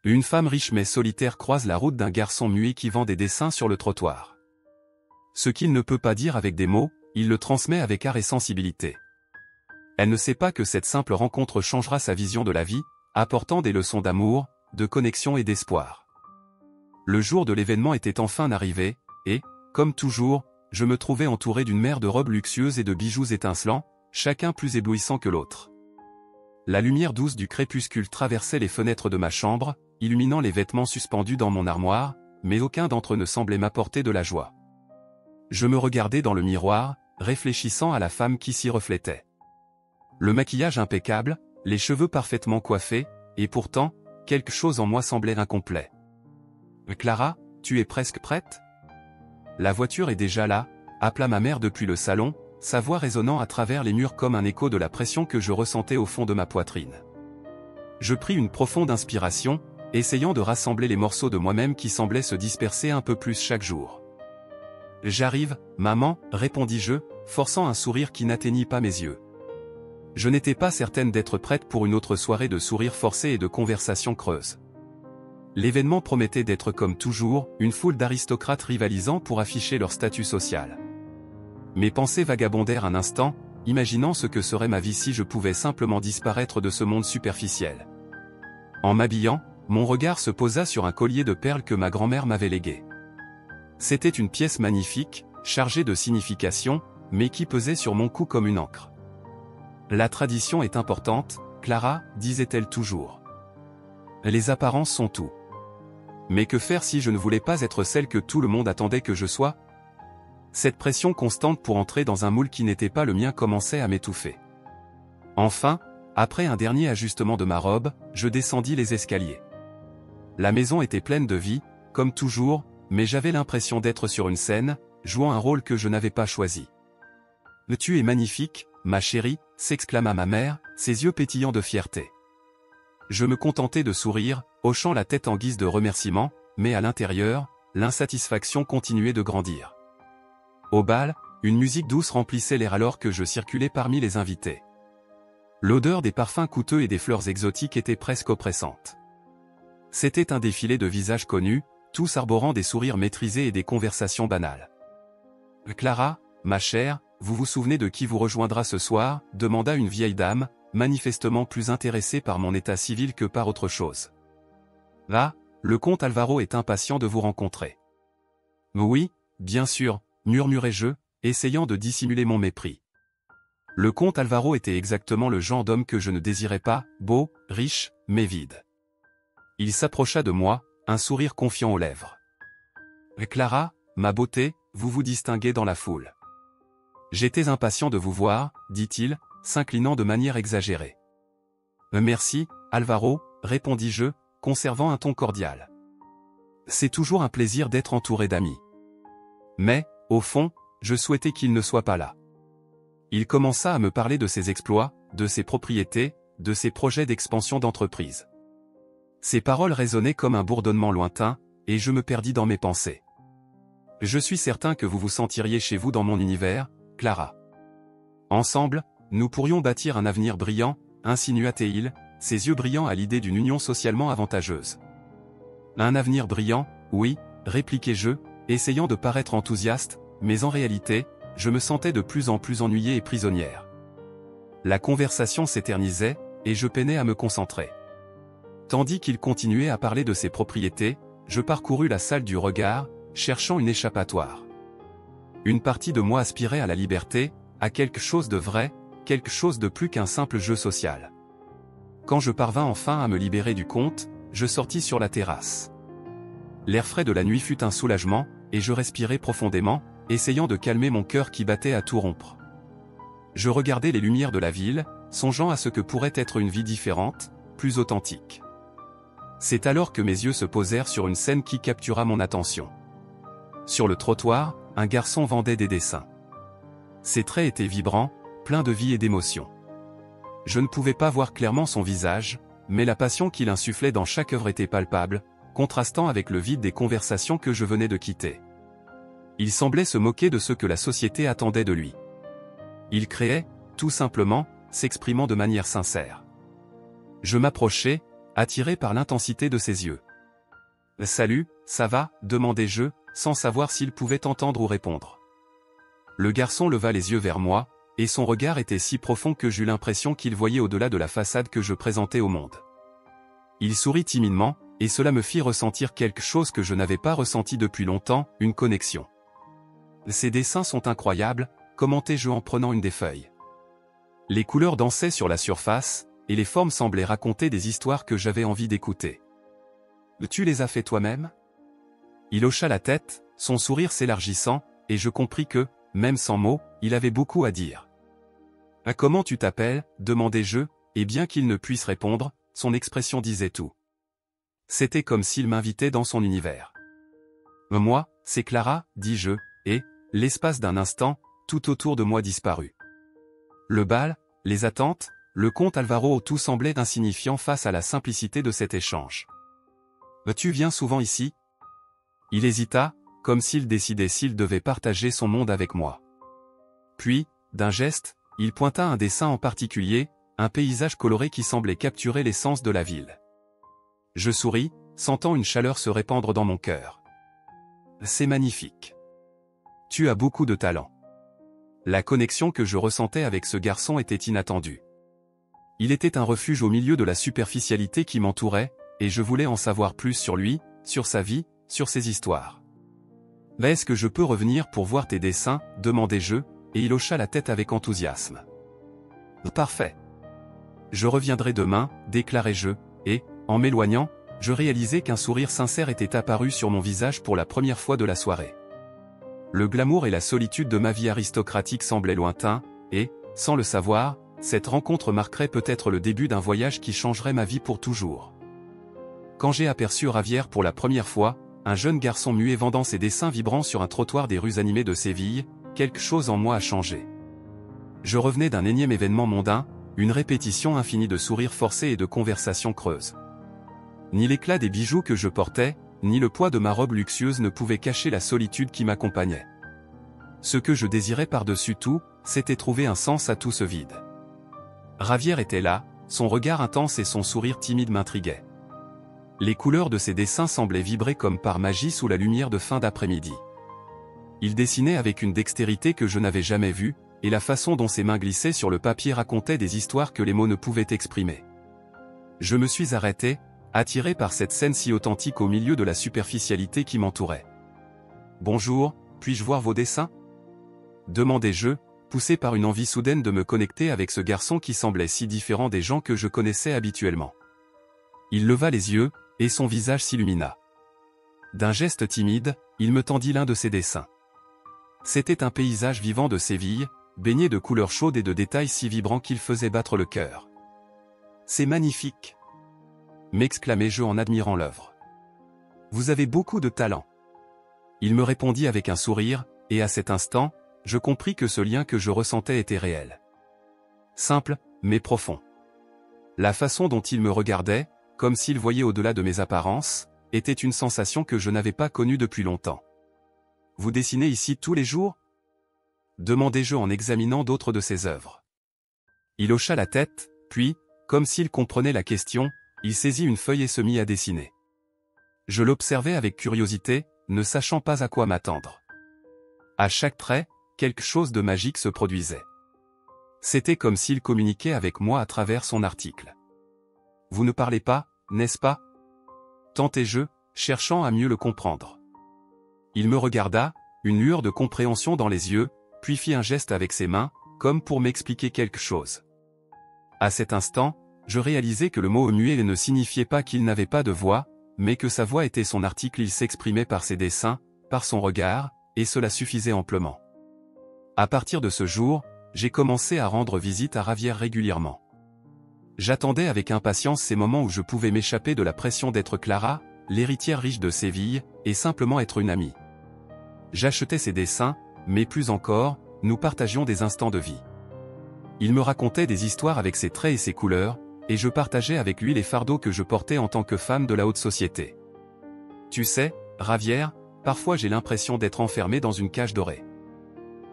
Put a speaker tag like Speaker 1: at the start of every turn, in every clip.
Speaker 1: Une femme riche mais solitaire croise la route d'un garçon muet qui vend des dessins sur le trottoir. Ce qu'il ne peut pas dire avec des mots, il le transmet avec art et sensibilité. Elle ne sait pas que cette simple rencontre changera sa vision de la vie, apportant des leçons d'amour, de connexion et d'espoir. Le jour de l'événement était enfin arrivé, et, comme toujours, je me trouvais entouré d'une mer de robes luxueuses et de bijoux étincelants, chacun plus éblouissant que l'autre. La lumière douce du crépuscule traversait les fenêtres de ma chambre, illuminant les vêtements suspendus dans mon armoire, mais aucun d'entre eux ne semblait m'apporter de la joie. Je me regardais dans le miroir, réfléchissant à la femme qui s'y reflétait. Le maquillage impeccable, les cheveux parfaitement coiffés, et pourtant, quelque chose en moi semblait incomplet. « Clara, tu es presque prête ?» La voiture est déjà là, appela ma mère depuis le salon, sa voix résonnant à travers les murs comme un écho de la pression que je ressentais au fond de ma poitrine. Je pris une profonde inspiration, essayant de rassembler les morceaux de moi-même qui semblaient se disperser un peu plus chaque jour. « J'arrive, maman, répondis-je, forçant un sourire qui n'atteignit pas mes yeux. Je n'étais pas certaine d'être prête pour une autre soirée de sourires forcés et de conversations creuses. L'événement promettait d'être comme toujours, une foule d'aristocrates rivalisant pour afficher leur statut social. Mes pensées vagabondèrent un instant, imaginant ce que serait ma vie si je pouvais simplement disparaître de ce monde superficiel. En m'habillant, mon regard se posa sur un collier de perles que ma grand-mère m'avait légué. C'était une pièce magnifique, chargée de signification, mais qui pesait sur mon cou comme une encre. « La tradition est importante, Clara, disait-elle toujours. Les apparences sont tout. Mais que faire si je ne voulais pas être celle que tout le monde attendait que je sois ? Cette pression constante pour entrer dans un moule qui n'était pas le mien commençait à m'étouffer. Enfin, après un dernier ajustement de ma robe, je descendis les escaliers. La maison était pleine de vie, comme toujours, mais j'avais l'impression d'être sur une scène, jouant un rôle que je n'avais pas choisi. « Tu es magnifique, ma chérie », s'exclama ma mère, ses yeux pétillants de fierté. Je me contentais de sourire, hochant la tête en guise de remerciement, mais à l'intérieur, l'insatisfaction continuait de grandir. Au bal, une musique douce remplissait l'air alors que je circulais parmi les invités. L'odeur des parfums coûteux et des fleurs exotiques était presque oppressante. C'était un défilé de visages connus, tous arborant des sourires maîtrisés et des conversations banales. « Clara, ma chère, vous vous souvenez de qui vous rejoindra ce soir ?» demanda une vieille dame, manifestement plus intéressée par mon état civil que par autre chose. « Ah, le comte Alvaro est impatient de vous rencontrer. »« Oui, bien sûr, » murmurai-je, essayant de dissimuler mon mépris. Le comte Alvaro était exactement le genre d'homme que je ne désirais pas, beau, riche, mais vide. Il s'approcha de moi, un sourire confiant aux lèvres. « Clara, ma beauté, vous vous distinguez dans la foule. »« J'étais impatient de vous voir, » dit-il, s'inclinant de manière exagérée. « Merci, Alvaro, » répondis-je, conservant un ton cordial. C'est toujours un plaisir d'être entouré d'amis. Mais, au fond, je souhaitais qu'il ne soit pas là. Il commença à me parler de ses exploits, de ses propriétés, de ses projets d'expansion d'entreprise. Ses paroles résonnaient comme un bourdonnement lointain, et je me perdis dans mes pensées. « Je suis certain que vous vous sentiriez chez vous dans mon univers, Clara. Ensemble, nous pourrions bâtir un avenir brillant, » insinua-t-il, ses yeux brillants à l'idée d'une union socialement avantageuse. « Un avenir brillant, oui, » répliquai-je, essayant de paraître enthousiaste, mais en réalité, je me sentais de plus en plus ennuyée et prisonnière. La conversation s'éternisait, et je peinais à me concentrer. Tandis qu'il continuait à parler de ses propriétés, je parcourus la salle du regard, cherchant une échappatoire. Une partie de moi aspirait à la liberté, à quelque chose de vrai, quelque chose de plus qu'un simple jeu social. Quand je parvins enfin à me libérer du comte, je sortis sur la terrasse. L'air frais de la nuit fut un soulagement, et je respirai profondément, essayant de calmer mon cœur qui battait à tout rompre. Je regardais les lumières de la ville, songeant à ce que pourrait être une vie différente, plus authentique. C'est alors que mes yeux se posèrent sur une scène qui captura mon attention. Sur le trottoir, un garçon vendait des dessins. Ses traits étaient vibrants, pleins de vie et d'émotion. Je ne pouvais pas voir clairement son visage, mais la passion qu'il insufflait dans chaque œuvre était palpable, contrastant avec le vide des conversations que je venais de quitter. Il semblait se moquer de ce que la société attendait de lui. Il créait, tout simplement, s'exprimant de manière sincère. Je m'approchai, attiré par l'intensité de ses yeux. « Salut, ça va ?» demandai-je, sans savoir s'il pouvait entendre ou répondre. Le garçon leva les yeux vers moi, et son regard était si profond que j'eus l'impression qu'il voyait au-delà de la façade que je présentais au monde. Il sourit timidement, et cela me fit ressentir quelque chose que je n'avais pas ressenti depuis longtemps, une connexion. « Ces dessins sont incroyables », commentai-je en prenant une des feuilles. Les couleurs dansaient sur la surface, et les formes semblaient raconter des histoires que j'avais envie d'écouter. « Tu les as fait toi-même » Il hocha la tête, son sourire s'élargissant, et je compris que, même sans mots, il avait beaucoup à dire. « Comment tu t'appelles » demandai-je, et bien qu'il ne puisse répondre, son expression disait tout. C'était comme s'il m'invitait dans son univers. « Moi, c'est Clara » dis-je, et, l'espace d'un instant, tout autour de moi disparut. Le bal, les attentes, le comte Alvaro, tout semblait insignifiant face à la simplicité de cet échange. « Tu viens souvent ici » Il hésita, comme s'il décidait s'il devait partager son monde avec moi. Puis, d'un geste, il pointa un dessin en particulier, un paysage coloré qui semblait capturer l'essence de la ville. Je souris, sentant une chaleur se répandre dans mon cœur. « C'est magnifique. Tu as beaucoup de talent. » La connexion que je ressentais avec ce garçon était inattendue. Il était un refuge au milieu de la superficialité qui m'entourait, et je voulais en savoir plus sur lui, sur sa vie, sur ses histoires. « Mais est-ce que je peux revenir pour voir tes dessins » demandai-je, et il hocha la tête avec enthousiasme. « Parfait. Je reviendrai demain » déclarai-je, et, en m'éloignant, je réalisai qu'un sourire sincère était apparu sur mon visage pour la première fois de la soirée. Le glamour et la solitude de ma vie aristocratique semblaient lointains, et, sans le savoir, cette rencontre marquerait peut-être le début d'un voyage qui changerait ma vie pour toujours. Quand j'ai aperçu Javier pour la première fois, un jeune garçon muet vendant ses dessins vibrants sur un trottoir des rues animées de Séville, quelque chose en moi a changé. Je revenais d'un énième événement mondain, une répétition infinie de sourires forcés et de conversations creuses. Ni l'éclat des bijoux que je portais, ni le poids de ma robe luxueuse ne pouvaient cacher la solitude qui m'accompagnait. Ce que je désirais par-dessus tout, c'était trouver un sens à tout ce vide. Javier était là, son regard intense et son sourire timide m'intriguaient. Les couleurs de ses dessins semblaient vibrer comme par magie sous la lumière de fin d'après-midi. Il dessinait avec une dextérité que je n'avais jamais vue, et la façon dont ses mains glissaient sur le papier racontait des histoires que les mots ne pouvaient exprimer. Je me suis arrêté, attiré par cette scène si authentique au milieu de la superficialité qui m'entourait. « Bonjour, puis-je voir vos dessins ?» demandai-je, poussé par une envie soudaine de me connecter avec ce garçon qui semblait si différent des gens que je connaissais habituellement. Il leva les yeux, et son visage s'illumina. D'un geste timide, il me tendit l'un de ses dessins. C'était un paysage vivant de Séville, baigné de couleurs chaudes et de détails si vibrants qu'il faisait battre le cœur. « C'est magnifique !» m'exclamai-je en admirant l'œuvre. « Vous avez beaucoup de talent. » Il me répondit avec un sourire, et à cet instant, je compris que ce lien que je ressentais était réel. Simple, mais profond. La façon dont il me regardait, comme s'il voyait au-delà de mes apparences, était une sensation que je n'avais pas connue depuis longtemps. « Vous dessinez ici tous les jours ?» demandai-je en examinant d'autres de ses œuvres. Il hocha la tête, puis, comme s'il comprenait la question, il saisit une feuille et se mit à dessiner. Je l'observais avec curiosité, ne sachant pas à quoi m'attendre. À chaque trait, quelque chose de magique se produisait. C'était comme s'il communiquait avec moi à travers son article. « Vous ne parlez pas, n'est-ce pas ?» tentai-je, cherchant à mieux le comprendre. Il me regarda, une lueur de compréhension dans les yeux, puis fit un geste avec ses mains, comme pour m'expliquer quelque chose. À cet instant, je réalisai que le mot muet ne signifiait pas qu'il n'avait pas de voix, mais que sa voix était son article. Il s'exprimait par ses dessins, par son regard, et cela suffisait amplement. À partir de ce jour, j'ai commencé à rendre visite à Javier régulièrement. J'attendais avec impatience ces moments où je pouvais m'échapper de la pression d'être Clara, l'héritière riche de Séville, et simplement être une amie. J'achetais ses dessins, mais plus encore, nous partagions des instants de vie. Il me racontait des histoires avec ses traits et ses couleurs, et je partageais avec lui les fardeaux que je portais en tant que femme de la haute société. Tu sais, Javier, parfois j'ai l'impression d'être enfermé dans une cage dorée.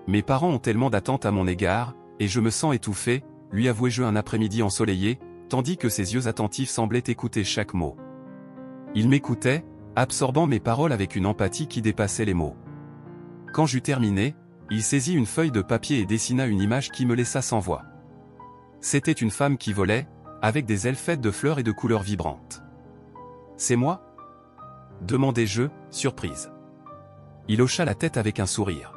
Speaker 1: Mes parents ont tellement d'attentes à mon égard, et je me sens étouffé, lui avouai-je un après-midi ensoleillé, tandis que ses yeux attentifs semblaient écouter chaque mot. Il m'écoutait, absorbant mes paroles avec une empathie qui dépassait les mots. Quand j'eus terminé, il saisit une feuille de papier et dessina une image qui me laissa sans voix. C'était une femme qui volait, avec des ailes faites de fleurs et de couleurs vibrantes. « C'est moi ?» demandai-je, surprise. Il hocha la tête avec un sourire.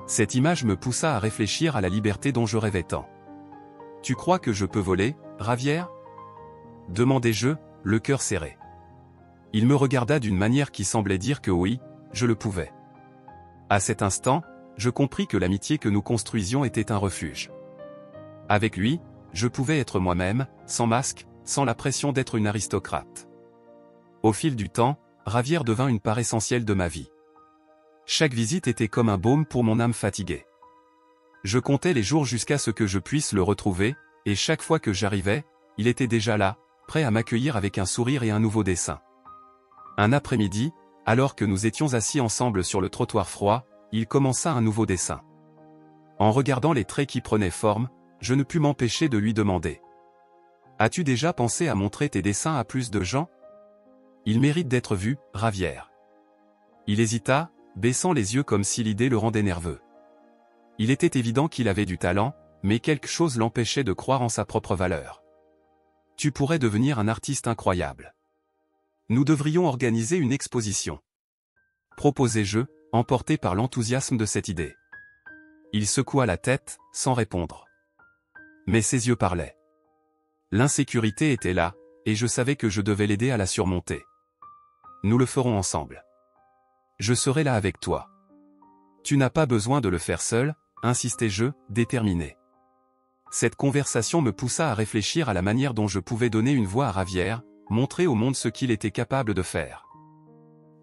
Speaker 1: Cette image me poussa à réfléchir à la liberté dont je rêvais tant. « Tu crois que je peux voler, Ravière ?» demandai-je, le cœur serré. Il me regarda d'une manière qui semblait dire que oui, je le pouvais. À cet instant, je compris que l'amitié que nous construisions était un refuge. Avec lui, je pouvais être moi-même, sans masque, sans la pression d'être une aristocrate. Au fil du temps, Ravière devint une part essentielle de ma vie. Chaque visite était comme un baume pour mon âme fatiguée. Je comptais les jours jusqu'à ce que je puisse le retrouver, et chaque fois que j'arrivais, il était déjà là, prêt à m'accueillir avec un sourire et un nouveau dessin. Un après-midi, alors que nous étions assis ensemble sur le trottoir froid, il commença un nouveau dessin. En regardant les traits qui prenaient forme, je ne pus m'empêcher de lui demander. « As-tu déjà pensé à montrer tes dessins à plus de gens ? Il mérite d'être vu, Ravière. » Il hésita, baissant les yeux comme si l'idée le rendait nerveux. Il était évident qu'il avait du talent, mais quelque chose l'empêchait de croire en sa propre valeur. « Tu pourrais devenir un artiste incroyable. Nous devrions organiser une exposition. » proposai-je, emporté par l'enthousiasme de cette idée. Il secoua la tête, sans répondre. Mais ses yeux parlaient. L'insécurité était là, et je savais que je devais l'aider à la surmonter. Nous le ferons ensemble. Je serai là avec toi. Tu n'as pas besoin de le faire seul, insistai-je, déterminé. Cette conversation me poussa à réfléchir à la manière dont je pouvais donner une voix à Ravière, montrer au monde ce qu'il était capable de faire.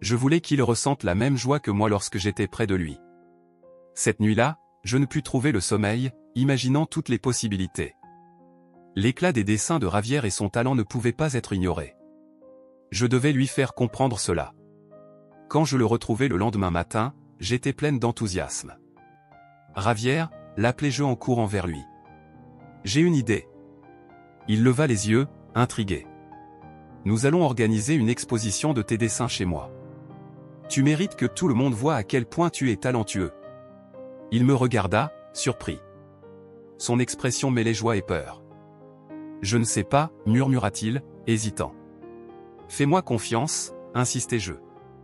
Speaker 1: Je voulais qu'il ressente la même joie que moi lorsque j'étais près de lui. Cette nuit-là, je ne pus trouver le sommeil, imaginant toutes les possibilités. L'éclat des dessins de Ravière et son talent ne pouvaient pas être ignorés. Je devais lui faire comprendre cela. Quand je le retrouvai le lendemain matin, j'étais pleine d'enthousiasme. « Ravière » l'appelai-je en courant vers lui. « J'ai une idée. » Il leva les yeux, intrigué. « Nous allons organiser une exposition de tes dessins chez moi. Tu mérites que tout le monde voie à quel point tu es talentueux. » Il me regarda, surpris. Son expression mêlait joie et peur. « Je ne sais pas, » murmura-t-il, hésitant. « Fais-moi confiance, » insistai-je.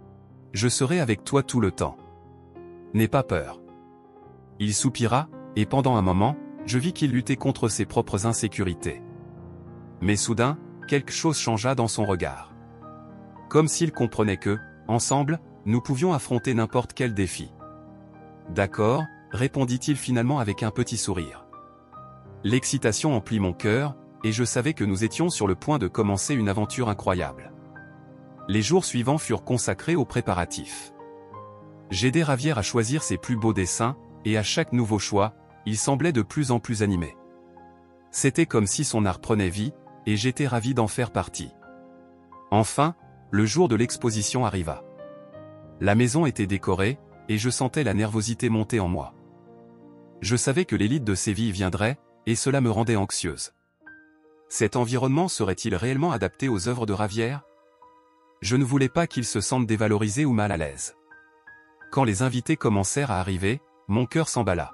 Speaker 1: « Je serai avec toi tout le temps. N'aie pas peur. » Il soupira, et pendant un moment, je vis qu'il luttait contre ses propres insécurités. Mais soudain, quelque chose changea dans son regard. Comme s'il comprenait que, ensemble, nous pouvions affronter n'importe quel défi. « D'accord, » répondit-il finalement avec un petit sourire. L'excitation emplit mon cœur, et je savais que nous étions sur le point de commencer une aventure incroyable. Les jours suivants furent consacrés aux préparatifs. J'aidai Ravière à choisir ses plus beaux dessins, et à chaque nouveau choix, il semblait de plus en plus animé. C'était comme si son art prenait vie, et j'étais ravi d'en faire partie. Enfin, le jour de l'exposition arriva. La maison était décorée, et je sentais la nervosité monter en moi. Je savais que l'élite de Séville viendrait, et cela me rendait anxieuse. Cet environnement serait-il réellement adapté aux œuvres de Ravière ? Je ne voulais pas qu'il se sente dévalorisé ou mal à l'aise. Quand les invités commencèrent à arriver, mon cœur s'emballa.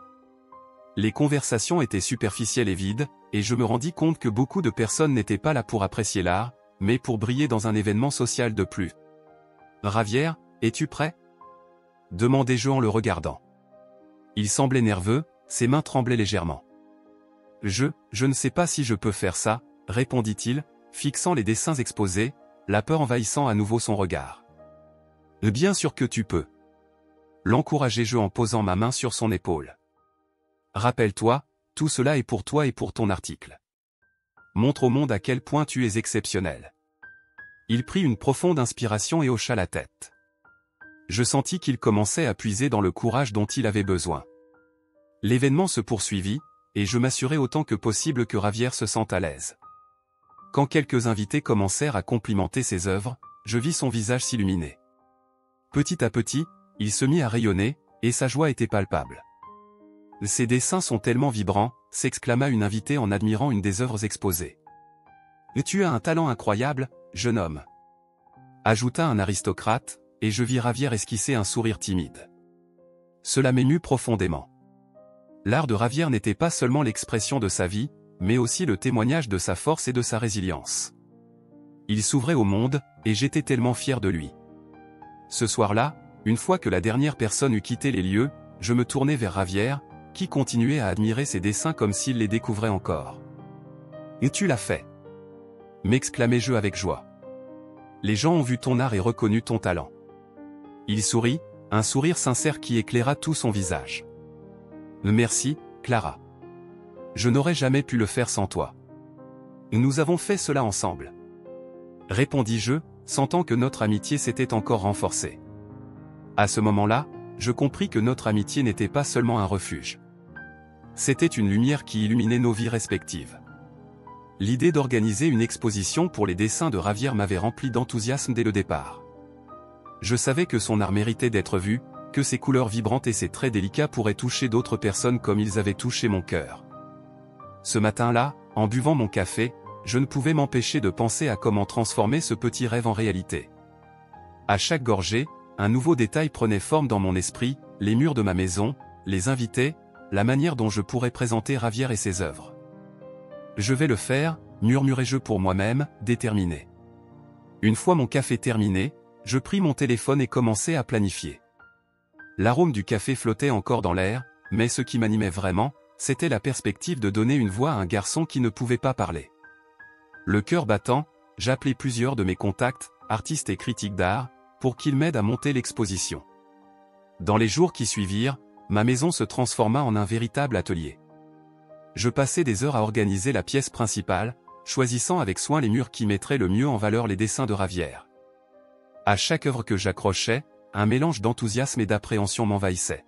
Speaker 1: Les conversations étaient superficielles et vides, et je me rendis compte que beaucoup de personnes n'étaient pas là pour apprécier l'art, mais pour briller dans un événement social de plus. « Ravière, es-tu prêt ?» demandai-je en le regardant. Il semblait nerveux, ses mains tremblaient légèrement. « Je ne sais pas si je peux faire ça, » répondit-il, fixant les dessins exposés, la peur envahissant à nouveau son regard. « Bien sûr que tu peux. » L'encourageai-je en posant ma main sur son épaule. « Rappelle-toi, tout cela est pour toi et pour ton article. Montre au monde à quel point tu es exceptionnel. » Il prit une profonde inspiration et hocha la tête. Je sentis qu'il commençait à puiser dans le courage dont il avait besoin. L'événement se poursuivit, et je m'assurai autant que possible que Ravière se sente à l'aise. Quand quelques invités commencèrent à complimenter ses œuvres, je vis son visage s'illuminer. Petit à petit, il se mit à rayonner, et sa joie était palpable. « Ces dessins sont tellement vibrants », s'exclama une invitée en admirant une des œuvres exposées. Tu as un talent incroyable, jeune homme. Ajouta un aristocrate, et je vis Javier esquisser un sourire timide. Cela m'émut profondément. L'art de Javier n'était pas seulement l'expression de sa vie, mais aussi le témoignage de sa force et de sa résilience. Il s'ouvrait au monde, et j'étais tellement fier de lui. Ce soir-là, une fois que la dernière personne eut quitté les lieux, je me tournai vers Javier, qui continuait à admirer ses dessins comme s'il les découvrait encore. « Et tu l'as fait !» m'exclamai-je avec joie. « Les gens ont vu ton art et reconnu ton talent. » Il sourit, un sourire sincère qui éclaira tout son visage. « Merci, Clara. Je n'aurais jamais pu le faire sans toi. Nous avons fait cela ensemble. » répondis-je, sentant que notre amitié s'était encore renforcée. À ce moment-là, je compris que notre amitié n'était pas seulement un refuge. C'était une lumière qui illuminait nos vies respectives. L'idée d'organiser une exposition pour les dessins de Javier m'avait rempli d'enthousiasme dès le départ. Je savais que son art méritait d'être vu, que ses couleurs vibrantes et ses traits délicats pourraient toucher d'autres personnes comme ils avaient touché mon cœur. Ce matin-là, en buvant mon café, je ne pouvais m'empêcher de penser à comment transformer ce petit rêve en réalité. À chaque gorgée, un nouveau détail prenait forme dans mon esprit, les murs de ma maison, les invités, la manière dont je pourrais présenter Javier et ses œuvres. « Je vais le faire », murmurai-je pour moi-même, déterminé. Une fois mon café terminé, je pris mon téléphone et commençai à planifier. L'arôme du café flottait encore dans l'air, mais ce qui m'animait vraiment, c'était la perspective de donner une voix à un garçon qui ne pouvait pas parler. Le cœur battant, j'appelai plusieurs de mes contacts, artistes et critiques d'art, pour qu'ils m'aident à monter l'exposition. Dans les jours qui suivirent, ma maison se transforma en un véritable atelier. Je passai des heures à organiser la pièce principale, choisissant avec soin les murs qui mettraient le mieux en valeur les dessins de Javier. À chaque œuvre que j'accrochais, un mélange d'enthousiasme et d'appréhension m'envahissait.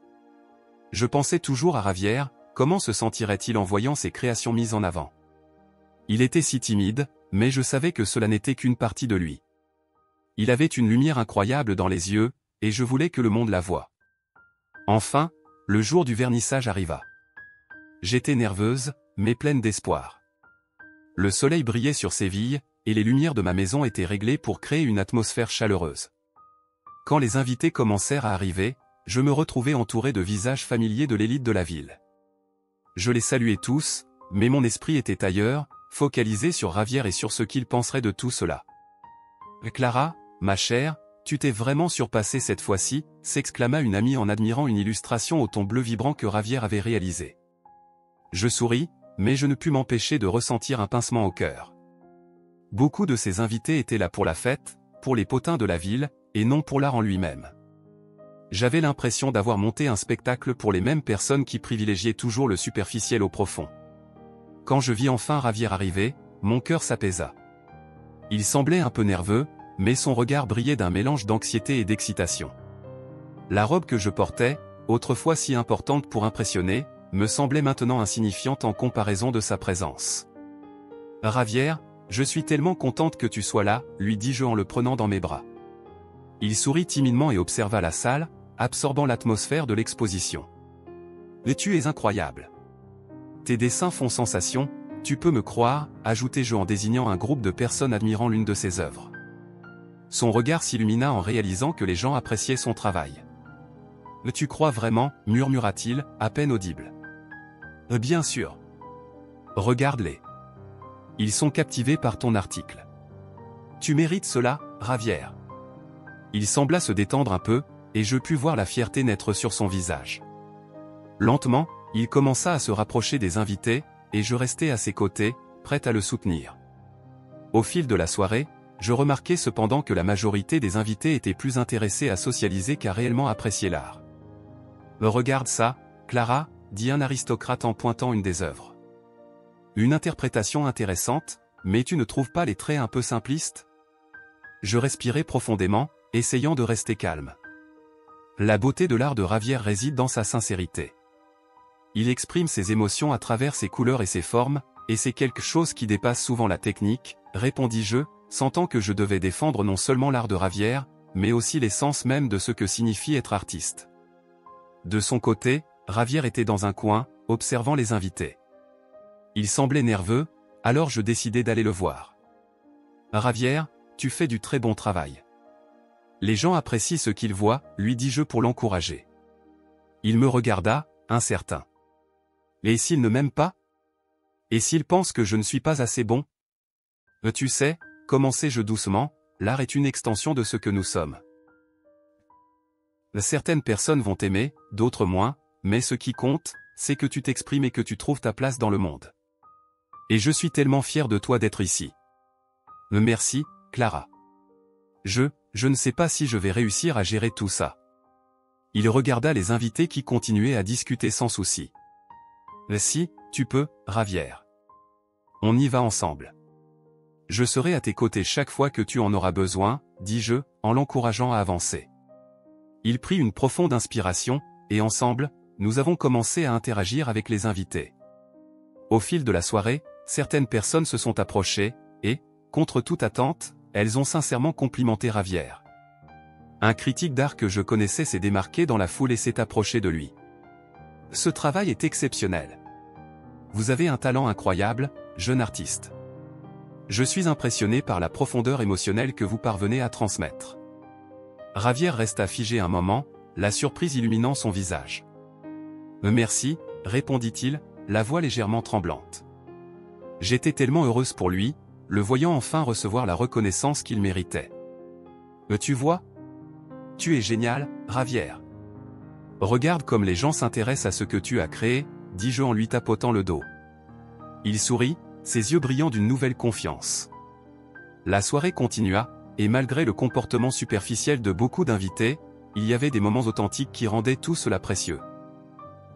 Speaker 1: Je pensais toujours à Javier, comment se sentirait-il en voyant ses créations mises en avant? Il était si timide, mais je savais que cela n'était qu'une partie de lui. Il avait une lumière incroyable dans les yeux, et je voulais que le monde la voie. Enfin, le jour du vernissage arriva. J'étais nerveuse, mais pleine d'espoir. Le soleil brillait sur Séville, et les lumières de ma maison étaient réglées pour créer une atmosphère chaleureuse. Quand les invités commencèrent à arriver, je me retrouvai entouré de visages familiers de l'élite de la ville. Je les saluais tous, mais mon esprit était ailleurs, focalisé sur Javier et sur ce qu'il penserait de tout cela. « Clara, ma chère, tu t'es vraiment surpassée cette fois-ci » s'exclama une amie en admirant une illustration au ton bleu vibrant que Javier avait réalisée. Je souris, mais je ne pus m'empêcher de ressentir un pincement au cœur. Beaucoup de ces invités étaient là pour la fête, pour les potins de la ville, et non pour l'art en lui-même. J'avais l'impression d'avoir monté un spectacle pour les mêmes personnes qui privilégiaient toujours le superficiel au profond. Quand je vis enfin Javier arriver, mon cœur s'apaisa. Il semblait un peu nerveux, mais son regard brillait d'un mélange d'anxiété et d'excitation. La robe que je portais, autrefois si importante pour impressionner, me semblait maintenant insignifiante en comparaison de sa présence. « Javier, je suis tellement contente que tu sois là », lui dis-je en le prenant dans mes bras. Il sourit timidement et observa la salle, absorbant l'atmosphère de l'exposition. « Et tu es incroyable. Tes dessins font sensation, tu peux me croire », ajoutai-je en désignant un groupe de personnes admirant l'une de ses œuvres. Son regard s'illumina en réalisant que les gens appréciaient son travail. « Tu crois vraiment » murmura-t-il, à peine audible. « Bien sûr. Regarde-les. Ils sont captivés par ton article. Tu mérites cela, Javier. » Il sembla se détendre un peu, et je pus voir la fierté naître sur son visage. Lentement, il commença à se rapprocher des invités, et je restai à ses côtés, prête à le soutenir. Au fil de la soirée, je remarquai cependant que la majorité des invités étaient plus intéressés à socialiser qu'à réellement apprécier l'art. « Regarde ça, Clara », dit un aristocrate en pointant une des œuvres. « Une interprétation intéressante, mais tu ne trouves pas les traits un peu simplistes ?» Je respirai profondément, essayant de rester calme. La beauté de l'art de Javier réside dans sa sincérité. Il exprime ses émotions à travers ses couleurs et ses formes, et c'est quelque chose qui dépasse souvent la technique, répondis-je, sentant que je devais défendre non seulement l'art de Javier, mais aussi l'essence même de ce que signifie être artiste. De son côté, Javier était dans un coin, observant les invités. Il semblait nerveux, alors je décidai d'aller le voir. Ravière, tu fais du très bon travail. Les gens apprécient ce qu'ils voient, lui dis-je pour l'encourager. Il me regarda, incertain. Et s'il ne m'aime pas? Et s'il pense que je ne suis pas assez bon? Tu sais, commençai-je doucement, l'art est une extension de ce que nous sommes. Certaines personnes vont t'aimer, d'autres moins, mais ce qui compte, c'est que tu t'exprimes et que tu trouves ta place dans le monde. Et je suis tellement fier de toi d'être ici. Merci, Clara. Je ne sais pas si je vais réussir à gérer tout ça. Il regarda les invités qui continuaient à discuter sans souci. Si, tu peux, Ravière. On y va ensemble. Je serai à tes côtés chaque fois que tu en auras besoin, dis-je, en l'encourageant à avancer. Il prit une profonde inspiration, et ensemble, nous avons commencé à interagir avec les invités. Au fil de la soirée, certaines personnes se sont approchées, et, contre toute attente, elles ont sincèrement complimenté Ravière. Un critique d'art que je connaissais s'est démarqué dans la foule et s'est approché de lui. Ce travail est exceptionnel. Vous avez un talent incroyable, jeune artiste. Je suis impressionné par la profondeur émotionnelle que vous parvenez à transmettre. Ravière resta figé un moment, la surprise illuminant son visage. Merci, répondit-il, la voix légèrement tremblante. J'étais tellement heureuse pour lui, le voyant enfin recevoir la reconnaissance qu'il méritait. Tu vois? Tu es génial, Ravière. Regarde comme les gens s'intéressent à ce que tu as créé, dis-je en lui tapotant le dos. Il sourit, ses yeux brillant d'une nouvelle confiance. La soirée continua, et malgré le comportement superficiel de beaucoup d'invités, il y avait des moments authentiques qui rendaient tout cela précieux.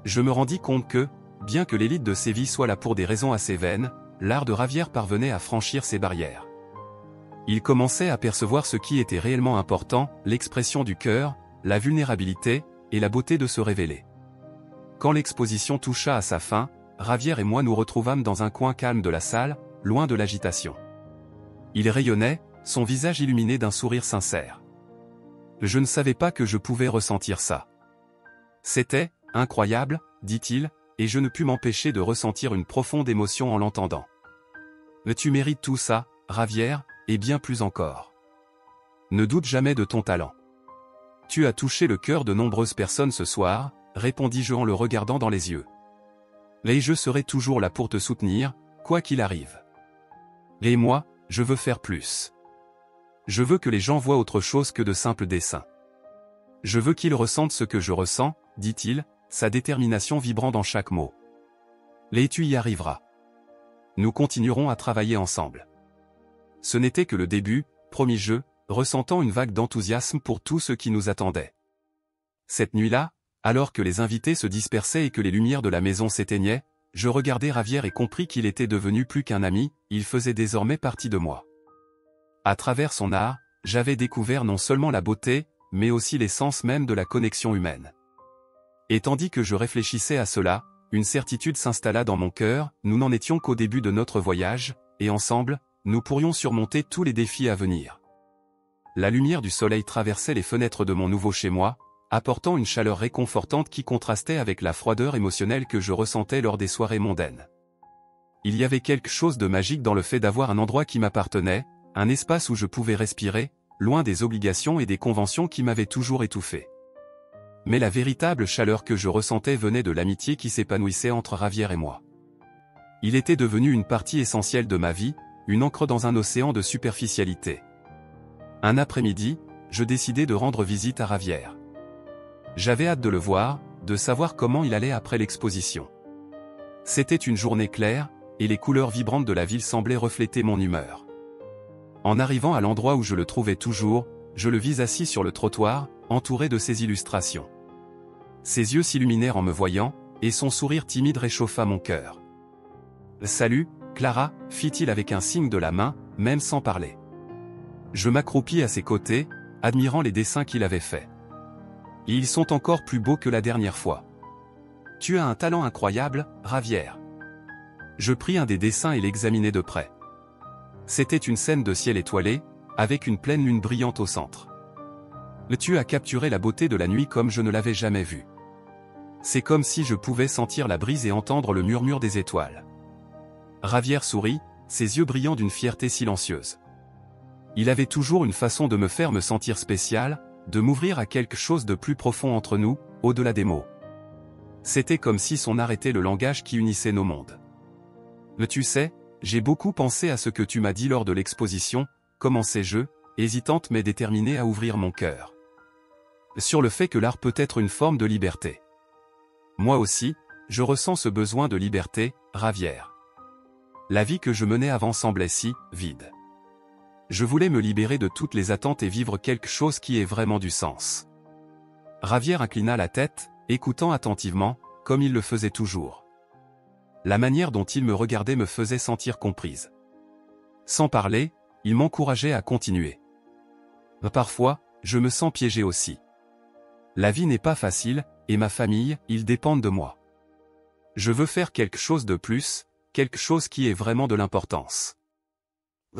Speaker 1: Je me rendis compte que, bien que l'élite de Séville soit là pour des raisons assez vaines, l'art de Ravière parvenait à franchir ses barrières. Il commençait à percevoir ce qui était réellement important, l'expression du cœur, la vulnérabilité, et la beauté de se révéler. Quand l'exposition toucha à sa fin, Ravière et moi nous retrouvâmes dans un coin calme de la salle, loin de l'agitation. Il rayonnait, son visage illuminé d'un sourire sincère. Je ne savais pas que je pouvais ressentir ça. C'était incroyable, dit-il, et je ne pus m'empêcher de ressentir une profonde émotion en l'entendant. Tu mérites tout ça, Ravière, et bien plus encore. Ne doute jamais de ton talent. Tu as touché le cœur de nombreuses personnes ce soir, répondis-je en le regardant dans les yeux. Et je serai toujours là pour te soutenir, quoi qu'il arrive. Et moi, je veux faire plus. Je veux que les gens voient autre chose que de simples dessins. Je veux qu'ils ressentent ce que je ressens, dit-il, sa détermination vibrant dans chaque mot. Et tu y arriveras. Nous continuerons à travailler ensemble. Ce n'était que le début, promis-je, ressentant une vague d'enthousiasme pour tout ce qui nous attendait. Cette nuit-là, alors que les invités se dispersaient et que les lumières de la maison s'éteignaient, je regardai Ravière et compris qu'il était devenu plus qu'un ami, il faisait désormais partie de moi. À travers son art, j'avais découvert non seulement la beauté, mais aussi l'essence même de la connexion humaine. Et tandis que je réfléchissais à cela, une certitude s'installa dans mon cœur, nous n'en étions qu'au début de notre voyage, et ensemble, nous pourrions surmonter tous les défis à venir. La lumière du soleil traversait les fenêtres de mon nouveau chez-moi, apportant une chaleur réconfortante qui contrastait avec la froideur émotionnelle que je ressentais lors des soirées mondaines. Il y avait quelque chose de magique dans le fait d'avoir un endroit qui m'appartenait, un espace où je pouvais respirer, loin des obligations et des conventions qui m'avaient toujours étouffé. Mais la véritable chaleur que je ressentais venait de l'amitié qui s'épanouissait entre Ravière et moi. Il était devenu une partie essentielle de ma vie, une encre dans un océan de superficialité. Un après-midi, je décidai de rendre visite à Ravière. J'avais hâte de le voir, de savoir comment il allait après l'exposition. C'était une journée claire, et les couleurs vibrantes de la ville semblaient refléter mon humeur. En arrivant à l'endroit où je le trouvais toujours, je le vis assis sur le trottoir, entouré de ses illustrations. Ses yeux s'illuminèrent en me voyant, et son sourire timide réchauffa mon cœur. « Salut, Clara » fit-il avec un signe de la main, même sans parler. Je m'accroupis à ses côtés, admirant les dessins qu'il avait faits. Et ils sont encore plus beaux que la dernière fois. Tu as un talent incroyable, Ravière. Je pris un des dessins et l'examinai de près. C'était une scène de ciel étoilé, avec une pleine lune brillante au centre. Tu as capturé la beauté de la nuit comme je ne l'avais jamais vue. C'est comme si je pouvais sentir la brise et entendre le murmure des étoiles. Ravière sourit, ses yeux brillants d'une fierté silencieuse. Il avait toujours une façon de me faire me sentir spécial, de m'ouvrir à quelque chose de plus profond entre nous, au-delà des mots. C'était comme si son art était le langage qui unissait nos mondes. Mais tu sais, j'ai beaucoup pensé à ce que tu m'as dit lors de l'exposition, commençais-je, hésitante mais déterminée à ouvrir mon cœur. Sur le fait que l'art peut être une forme de liberté. Moi aussi, je ressens ce besoin de liberté, Ravière. La vie que je menais avant semblait si vide. Je voulais me libérer de toutes les attentes et vivre quelque chose qui ait vraiment du sens. Ravière inclina la tête, écoutant attentivement, comme il le faisait toujours. La manière dont il me regardait me faisait sentir comprise. Sans parler, il m'encourageait à continuer. Parfois, je me sens piégé aussi. La vie n'est pas facile, et ma famille, ils dépendent de moi. Je veux faire quelque chose de plus, quelque chose qui ait vraiment de l'importance.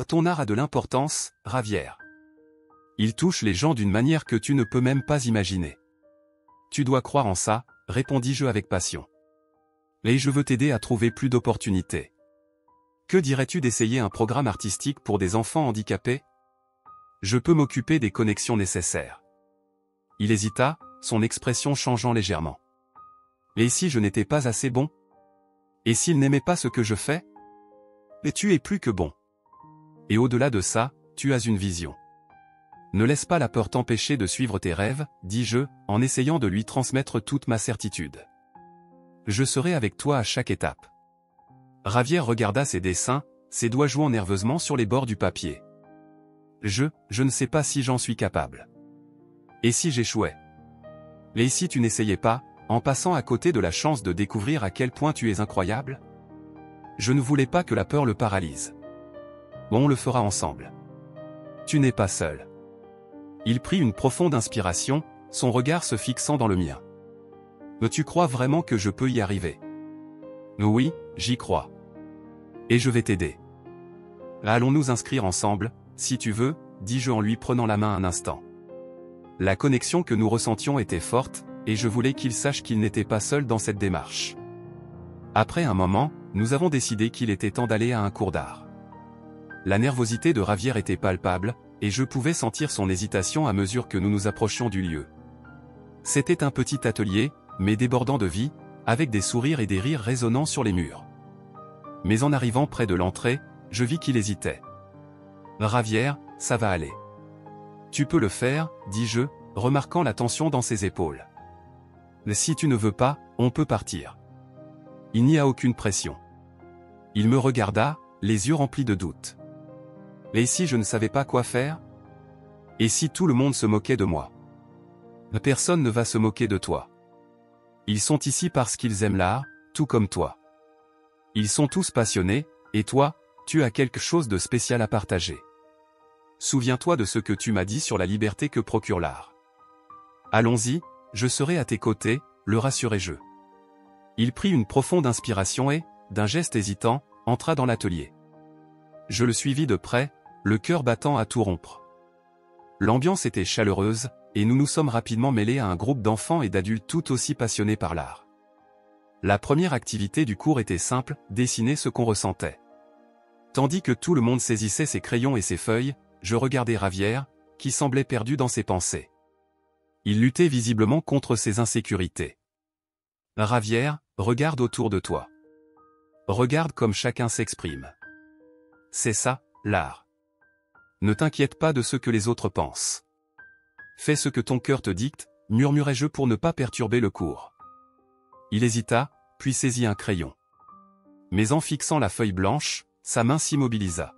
Speaker 1: Ton art a de l'importance, Ravière. Il touche les gens d'une manière que tu ne peux même pas imaginer. Tu dois croire en ça, répondis-je avec passion. Et je veux t'aider à trouver plus d'opportunités. Que dirais-tu d'essayer un programme artistique pour des enfants handicapés? Je peux m'occuper des connexions nécessaires. Il hésita, son expression changeant légèrement. Et si je n'étais pas assez bon? Et s'il n'aimait pas ce que je fais? Et tu es plus que bon. Et au-delà de ça, tu as une vision. Ne laisse pas la peur t'empêcher de suivre tes rêves, dis-je, en essayant de lui transmettre toute ma certitude. Je serai avec toi à chaque étape. Ravière regarda ses dessins, ses doigts jouant nerveusement sur les bords du papier. Je ne sais pas si j'en suis capable. Et si j'échouais? Et si tu n'essayais pas, en passant à côté de la chance de découvrir à quel point tu es incroyable? Je ne voulais pas que la peur le paralyse. On le fera ensemble. Tu n'es pas seul. Il prit une profonde inspiration, son regard se fixant dans le mien. Mais tu crois vraiment que je peux y arriver? Oui, j'y crois. Et je vais t'aider. Allons nous inscrire ensemble, si tu veux, dis-je en lui prenant la main un instant. La connexion que nous ressentions était forte, et je voulais qu'il sache qu'il n'était pas seul dans cette démarche. Après un moment, nous avons décidé qu'il était temps d'aller à un cours d'art. La nervosité de Ravière était palpable, et je pouvais sentir son hésitation à mesure que nous nous approchions du lieu. C'était un petit atelier, mais débordant de vie, avec des sourires et des rires résonnant sur les murs. Mais en arrivant près de l'entrée, je vis qu'il hésitait. Ravière, ça va aller. Tu peux le faire, dis-je, remarquant la tension dans ses épaules. Si tu ne veux pas, on peut partir. Il n'y a aucune pression. Il me regarda, les yeux remplis de doute. Et si je ne savais pas quoi faire? Et si tout le monde se moquait de moi? Personne ne va se moquer de toi. Ils sont ici parce qu'ils aiment l'art, tout comme toi. Ils sont tous passionnés, et toi, tu as quelque chose de spécial à partager. Souviens-toi de ce que tu m'as dit sur la liberté que procure l'art. Allons-y, je serai à tes côtés, le rassurai-je. Il prit une profonde inspiration et, d'un geste hésitant, entra dans l'atelier. Je le suivis de près, le cœur battant à tout rompre. L'ambiance était chaleureuse, et nous nous sommes rapidement mêlés à un groupe d'enfants et d'adultes tout aussi passionnés par l'art. La première activité du cours était simple, dessiner ce qu'on ressentait. Tandis que tout le monde saisissait ses crayons et ses feuilles, je regardais Ravière, qui semblait perdu dans ses pensées. Il luttait visiblement contre ses insécurités. Ravière, regarde autour de toi. Regarde comme chacun s'exprime. C'est ça, l'art. Ne t'inquiète pas de ce que les autres pensent. Fais ce que ton cœur te dicte, murmurai-je pour ne pas perturber le cours. Il hésita, puis saisit un crayon. Mais en fixant la feuille blanche, sa main s'immobilisa.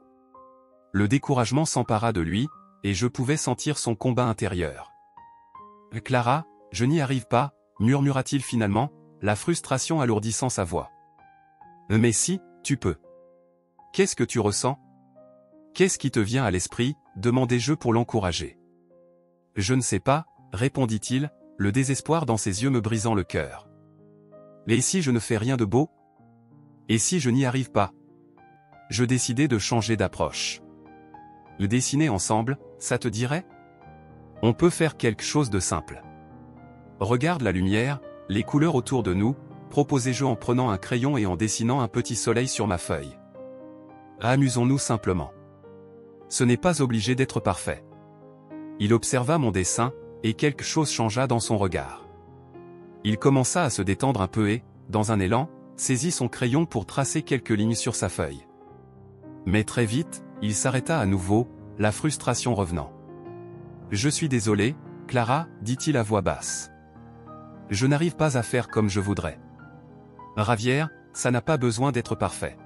Speaker 1: Le découragement s'empara de lui, et je pouvais sentir son combat intérieur. « Clara, je n'y arrive pas », murmura-t-il finalement, la frustration alourdissant sa voix. « Mais si, tu peux. Qu'est-ce que tu ressens? Qu'est-ce qui te vient à l'esprit ?» demandai-je pour l'encourager. « Je ne sais pas », répondit-il, le désespoir dans ses yeux me brisant le cœur. « Et si je ne fais rien de beau? Et si je n'y arrive pas? » Je décidai de changer d'approche. « Le dessiner ensemble, ça te dirait? On peut faire quelque chose de simple. Regarde la lumière, les couleurs autour de nous, proposai-je en prenant un crayon et en dessinant un petit soleil sur ma feuille. Amusons-nous simplement. Ce n'est pas obligé d'être parfait. Il observa mon dessin, et quelque chose changea dans son regard. Il commença à se détendre un peu et, dans un élan, saisit son crayon pour tracer quelques lignes sur sa feuille. Mais très vite, il s'arrêta à nouveau, la frustration revenant. « Je suis désolé, Clara, dit-il à voix basse. Je n'arrive pas à faire comme je voudrais. Javier, ça n'a pas besoin d'être parfait.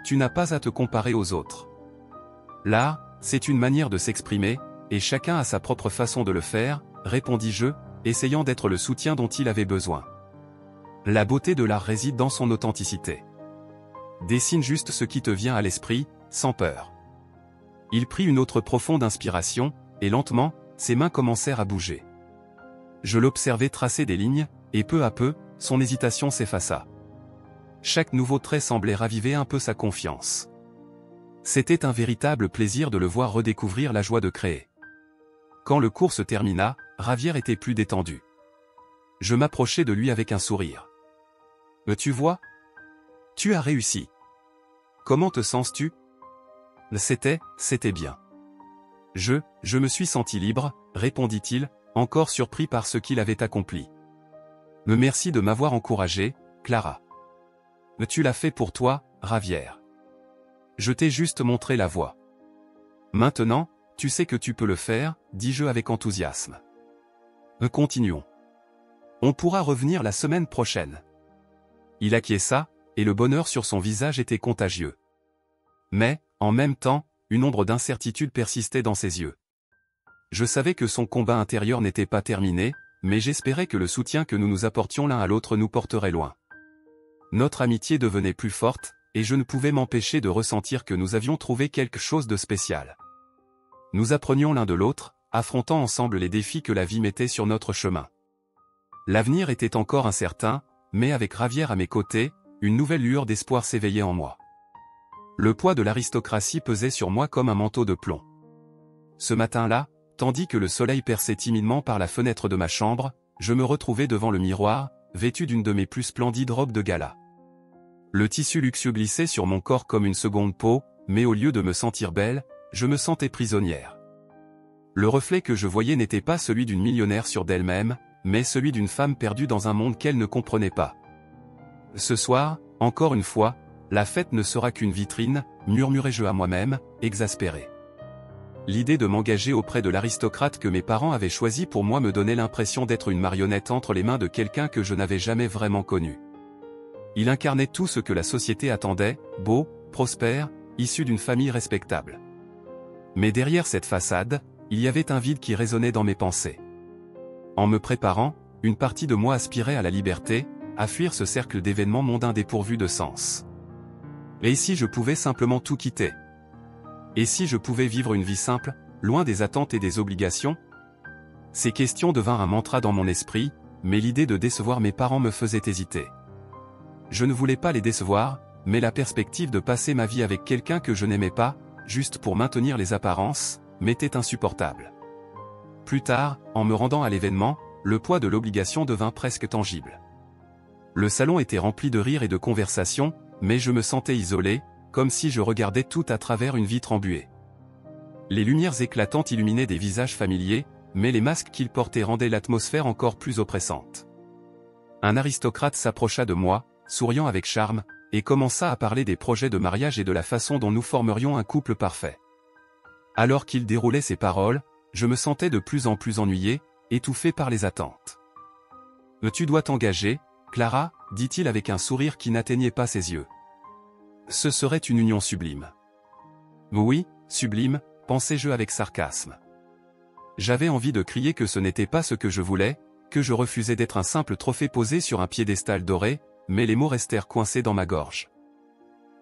Speaker 1: Tu n'as pas à te comparer aux autres. L'art, c'est une manière de s'exprimer, et chacun a sa propre façon de le faire, répondis-je, essayant d'être le soutien dont il avait besoin. La beauté de l'art réside dans son authenticité. Dessine juste ce qui te vient à l'esprit, sans peur. Il prit une autre profonde inspiration, et lentement, ses mains commencèrent à bouger. Je l'observai tracer des lignes, et peu à peu, son hésitation s'effaça. Chaque nouveau trait semblait raviver un peu sa confiance. C'était un véritable plaisir de le voir redécouvrir la joie de créer. Quand le cours se termina, Javier était plus détendu. Je m'approchai de lui avec un sourire. « Tu vois ? Tu as réussi. Comment te sens-tu ? » C'était bien. Je me suis senti libre, répondit-il, encore surpris par ce qu'il avait accompli. « Merci de m'avoir encouragé, Clara. Tu l'as fait pour toi, Javier. Je t'ai juste montré la voie. Maintenant, tu sais que tu peux le faire, dis-je avec enthousiasme. Continuons. On pourra revenir la semaine prochaine. » Il acquiesça, et le bonheur sur son visage était contagieux. Mais, en même temps, une ombre d'incertitude persistait dans ses yeux. Je savais que son combat intérieur n'était pas terminé, mais j'espérais que le soutien que nous nous apportions l'un à l'autre nous porterait loin. Notre amitié devenait plus forte, et je ne pouvais m'empêcher de ressentir que nous avions trouvé quelque chose de spécial. Nous apprenions l'un de l'autre, affrontant ensemble les défis que la vie mettait sur notre chemin. L'avenir était encore incertain, mais avec Javier à mes côtés, une nouvelle lueur d'espoir s'éveillait en moi. Le poids de l'aristocratie pesait sur moi comme un manteau de plomb. Ce matin-là, tandis que le soleil perçait timidement par la fenêtre de ma chambre, je me retrouvais devant le miroir, vêtu d'une de mes plus splendides robes de gala. Le tissu luxueux glissait sur mon corps comme une seconde peau, mais au lieu de me sentir belle, je me sentais prisonnière. Le reflet que je voyais n'était pas celui d'une millionnaire sûre d'elle-même, mais celui d'une femme perdue dans un monde qu'elle ne comprenait pas. Ce soir, encore une fois, la fête ne sera qu'une vitrine, murmurai-je à moi-même, exaspéré. L'idée de m'engager auprès de l'aristocrate que mes parents avaient choisi pour moi me donnait l'impression d'être une marionnette entre les mains de quelqu'un que je n'avais jamais vraiment connu. Il incarnait tout ce que la société attendait, beau, prospère, issu d'une famille respectable. Mais derrière cette façade, il y avait un vide qui résonnait dans mes pensées. En me préparant, une partie de moi aspirait à la liberté, à fuir ce cercle d'événements mondains dépourvus de sens. Et si je pouvais simplement tout quitter ? Et si je pouvais vivre une vie simple, loin des attentes et des obligations ? Ces questions devinrent un mantra dans mon esprit, mais l'idée de décevoir mes parents me faisait hésiter. Je ne voulais pas les décevoir, mais la perspective de passer ma vie avec quelqu'un que je n'aimais pas, juste pour maintenir les apparences, m'était insupportable. Plus tard, en me rendant à l'événement, le poids de l'obligation devint presque tangible. Le salon était rempli de rires et de conversations, mais je me sentais isolé, comme si je regardais tout à travers une vitre embuée. Les lumières éclatantes illuminaient des visages familiers, mais les masques qu'ils portaient rendaient l'atmosphère encore plus oppressante. Un aristocrate s'approcha de moi, souriant avec charme, et commença à parler des projets de mariage et de la façon dont nous formerions un couple parfait. Alors qu'il déroulait ses paroles, je me sentais de plus en plus ennuyé, étouffé par les attentes. « Tu dois t'engager, Clara, dit-il avec un sourire qui n'atteignait pas ses yeux. Ce serait une union sublime. Oui, sublime, pensai-je avec sarcasme. J'avais envie de crier que ce n'était pas ce que je voulais, que je refusais d'être un simple trophée posé sur un piédestal doré, mais les mots restèrent coincés dans ma gorge.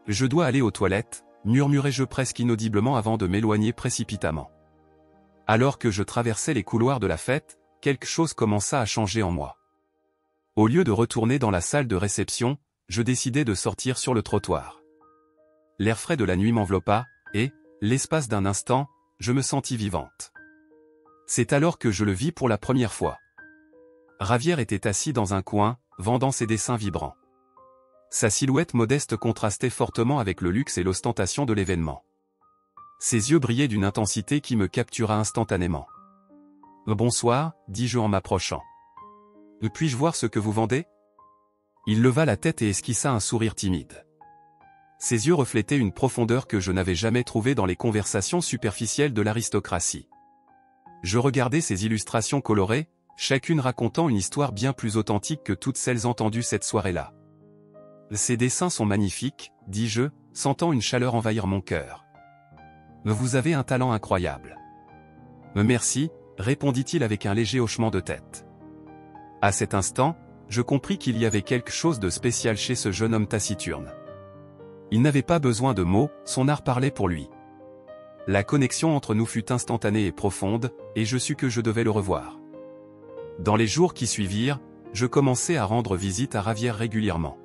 Speaker 1: Je dois aller aux toilettes, murmurai-je presque inaudiblement avant de m'éloigner précipitamment. Alors que je traversais les couloirs de la fête, quelque chose commença à changer en moi. Au lieu de retourner dans la salle de réception, je décidai de sortir sur le trottoir. L'air frais de la nuit m'enveloppa, et, l'espace d'un instant, je me sentis vivante. C'est alors que je le vis pour la première fois. Javier était assis dans un coin, vendant ses dessins vibrants. Sa silhouette modeste contrastait fortement avec le luxe et l'ostentation de l'événement. Ses yeux brillaient d'une intensité qui me captura instantanément. « Bonsoir », dis-je en m'approchant. « Puis-je voir ce que vous vendez ?» Il leva la tête et esquissa un sourire timide. Ses yeux reflétaient une profondeur que je n'avais jamais trouvée dans les conversations superficielles de l'aristocratie. Je regardais ces illustrations colorées, chacune racontant une histoire bien plus authentique que toutes celles entendues cette soirée-là. « Ces dessins sont magnifiques », dis-je, sentant une chaleur envahir mon cœur. « Vous avez un talent incroyable. »« Merci », répondit-il avec un léger hochement de tête. À cet instant, je compris qu'il y avait quelque chose de spécial chez ce jeune homme taciturne. Il n'avait pas besoin de mots, son art parlait pour lui. La connexion entre nous fut instantanée et profonde, et je sus que je devais le revoir. Dans les jours qui suivirent, je commençai à rendre visite à Ravière régulièrement.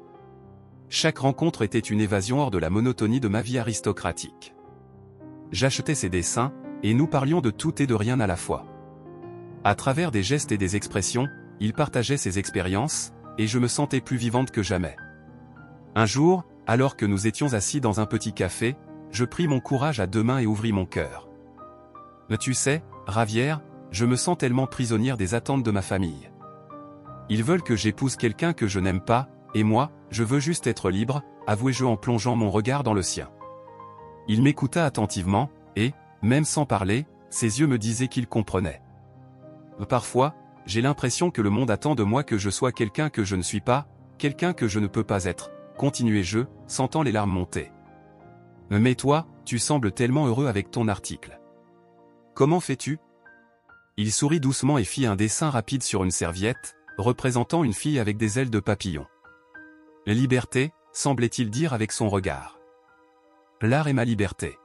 Speaker 1: Chaque rencontre était une évasion hors de la monotonie de ma vie aristocratique. J'achetais ses dessins, et nous parlions de tout et de rien à la fois. À travers des gestes et des expressions, il partageait ses expériences, et je me sentais plus vivante que jamais. Un jour, alors que nous étions assis dans un petit café, je pris mon courage à deux mains et ouvris mon cœur. « Tu sais, Ravière, je me sens tellement prisonnière des attentes de ma famille. Ils veulent que j'épouse quelqu'un que je n'aime pas, et moi, je veux juste être libre, » avouai-je en plongeant mon regard dans le sien. Il m'écouta attentivement, et, même sans parler, ses yeux me disaient qu'il comprenait. Parfois, j'ai l'impression que le monde attend de moi que je sois quelqu'un que je ne suis pas, quelqu'un que je ne peux pas être, continuai-je, sentant les larmes monter. Mais toi, tu sembles tellement heureux avec ton article. Comment fais-tu ? Il sourit doucement et fit un dessin rapide sur une serviette, représentant une fille avec des ailes de papillon. Liberté, semblait-il dire avec son regard. L'art est ma liberté.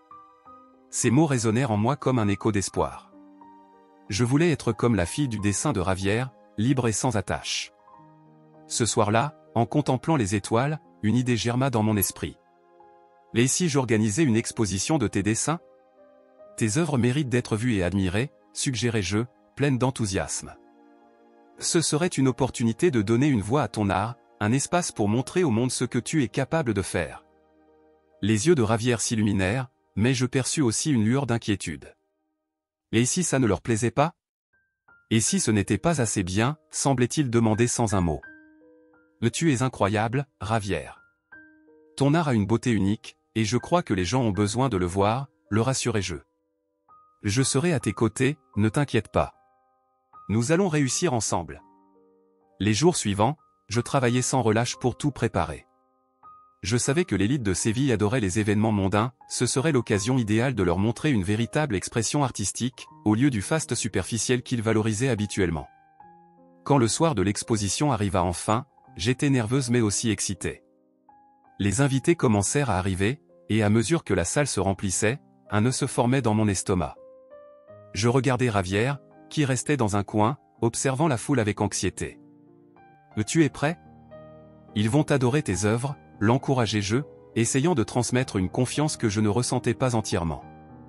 Speaker 1: Ces mots résonnèrent en moi comme un écho d'espoir. Je voulais être comme la fille du dessin de Ravière, libre et sans attache. Ce soir-là, en contemplant les étoiles, une idée germa dans mon esprit. Et si j'organisais une exposition de tes dessins ? Tes œuvres méritent d'être vues et admirées, suggérai-je, pleine d'enthousiasme. Ce serait une opportunité de donner une voix à ton art, un espace pour montrer au monde ce que tu es capable de faire. Les yeux de Ravière s'illuminèrent, mais je perçus aussi une lueur d'inquiétude. Et si ça ne leur plaisait pas ? Et si ce n'était pas assez bien, semblait-il demander sans un mot. Tu es incroyable, Ravière. Ton art a une beauté unique, et je crois que les gens ont besoin de le voir, le rassurai-je. Je serai à tes côtés, ne t'inquiète pas. Nous allons réussir ensemble. Les jours suivants, je travaillais sans relâche pour tout préparer. Je savais que l'élite de Séville adorait les événements mondains, ce serait l'occasion idéale de leur montrer une véritable expression artistique, au lieu du faste superficiel qu'ils valorisaient habituellement. Quand le soir de l'exposition arriva enfin, j'étais nerveuse mais aussi excitée. Les invités commencèrent à arriver, et à mesure que la salle se remplissait, un nœud se formait dans mon estomac. Je regardais Ravière, qui restait dans un coin, observant la foule avec anxiété. « Tu es prêt ? Ils vont adorer tes œuvres », l'encourageai-je, essayant de transmettre une confiance que je ne ressentais pas entièrement.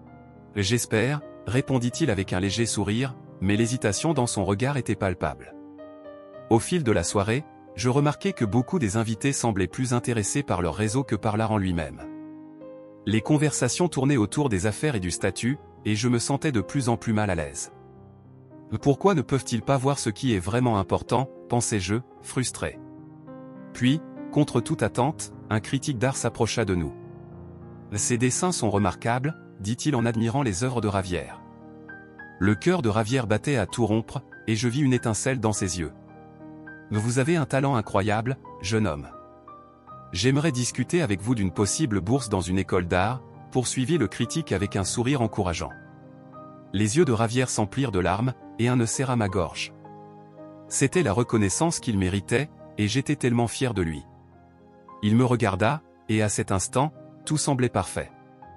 Speaker 1: « J'espère », répondit-il avec un léger sourire, mais l'hésitation dans son regard était palpable. Au fil de la soirée, je remarquai que beaucoup des invités semblaient plus intéressés par leur réseau que par l'art en lui-même. Les conversations tournaient autour des affaires et du statut, et je me sentais de plus en plus mal à l'aise. Pourquoi ne peuvent-ils pas voir ce qui est vraiment important, pensais-je, frustré. Puis, contre toute attente, un critique d'art s'approcha de nous. Ces dessins sont remarquables, dit-il en admirant les œuvres de Ravière. Le cœur de Ravière battait à tout rompre, et je vis une étincelle dans ses yeux. Vous avez un talent incroyable, jeune homme. J'aimerais discuter avec vous d'une possible bourse dans une école d'art, poursuivit le critique avec un sourire encourageant. Les yeux de Ravière s'emplirent de larmes, et un nœud serra ma gorge. C'était la reconnaissance qu'il méritait, et j'étais tellement fier de lui. Il me regarda, et à cet instant, tout semblait parfait.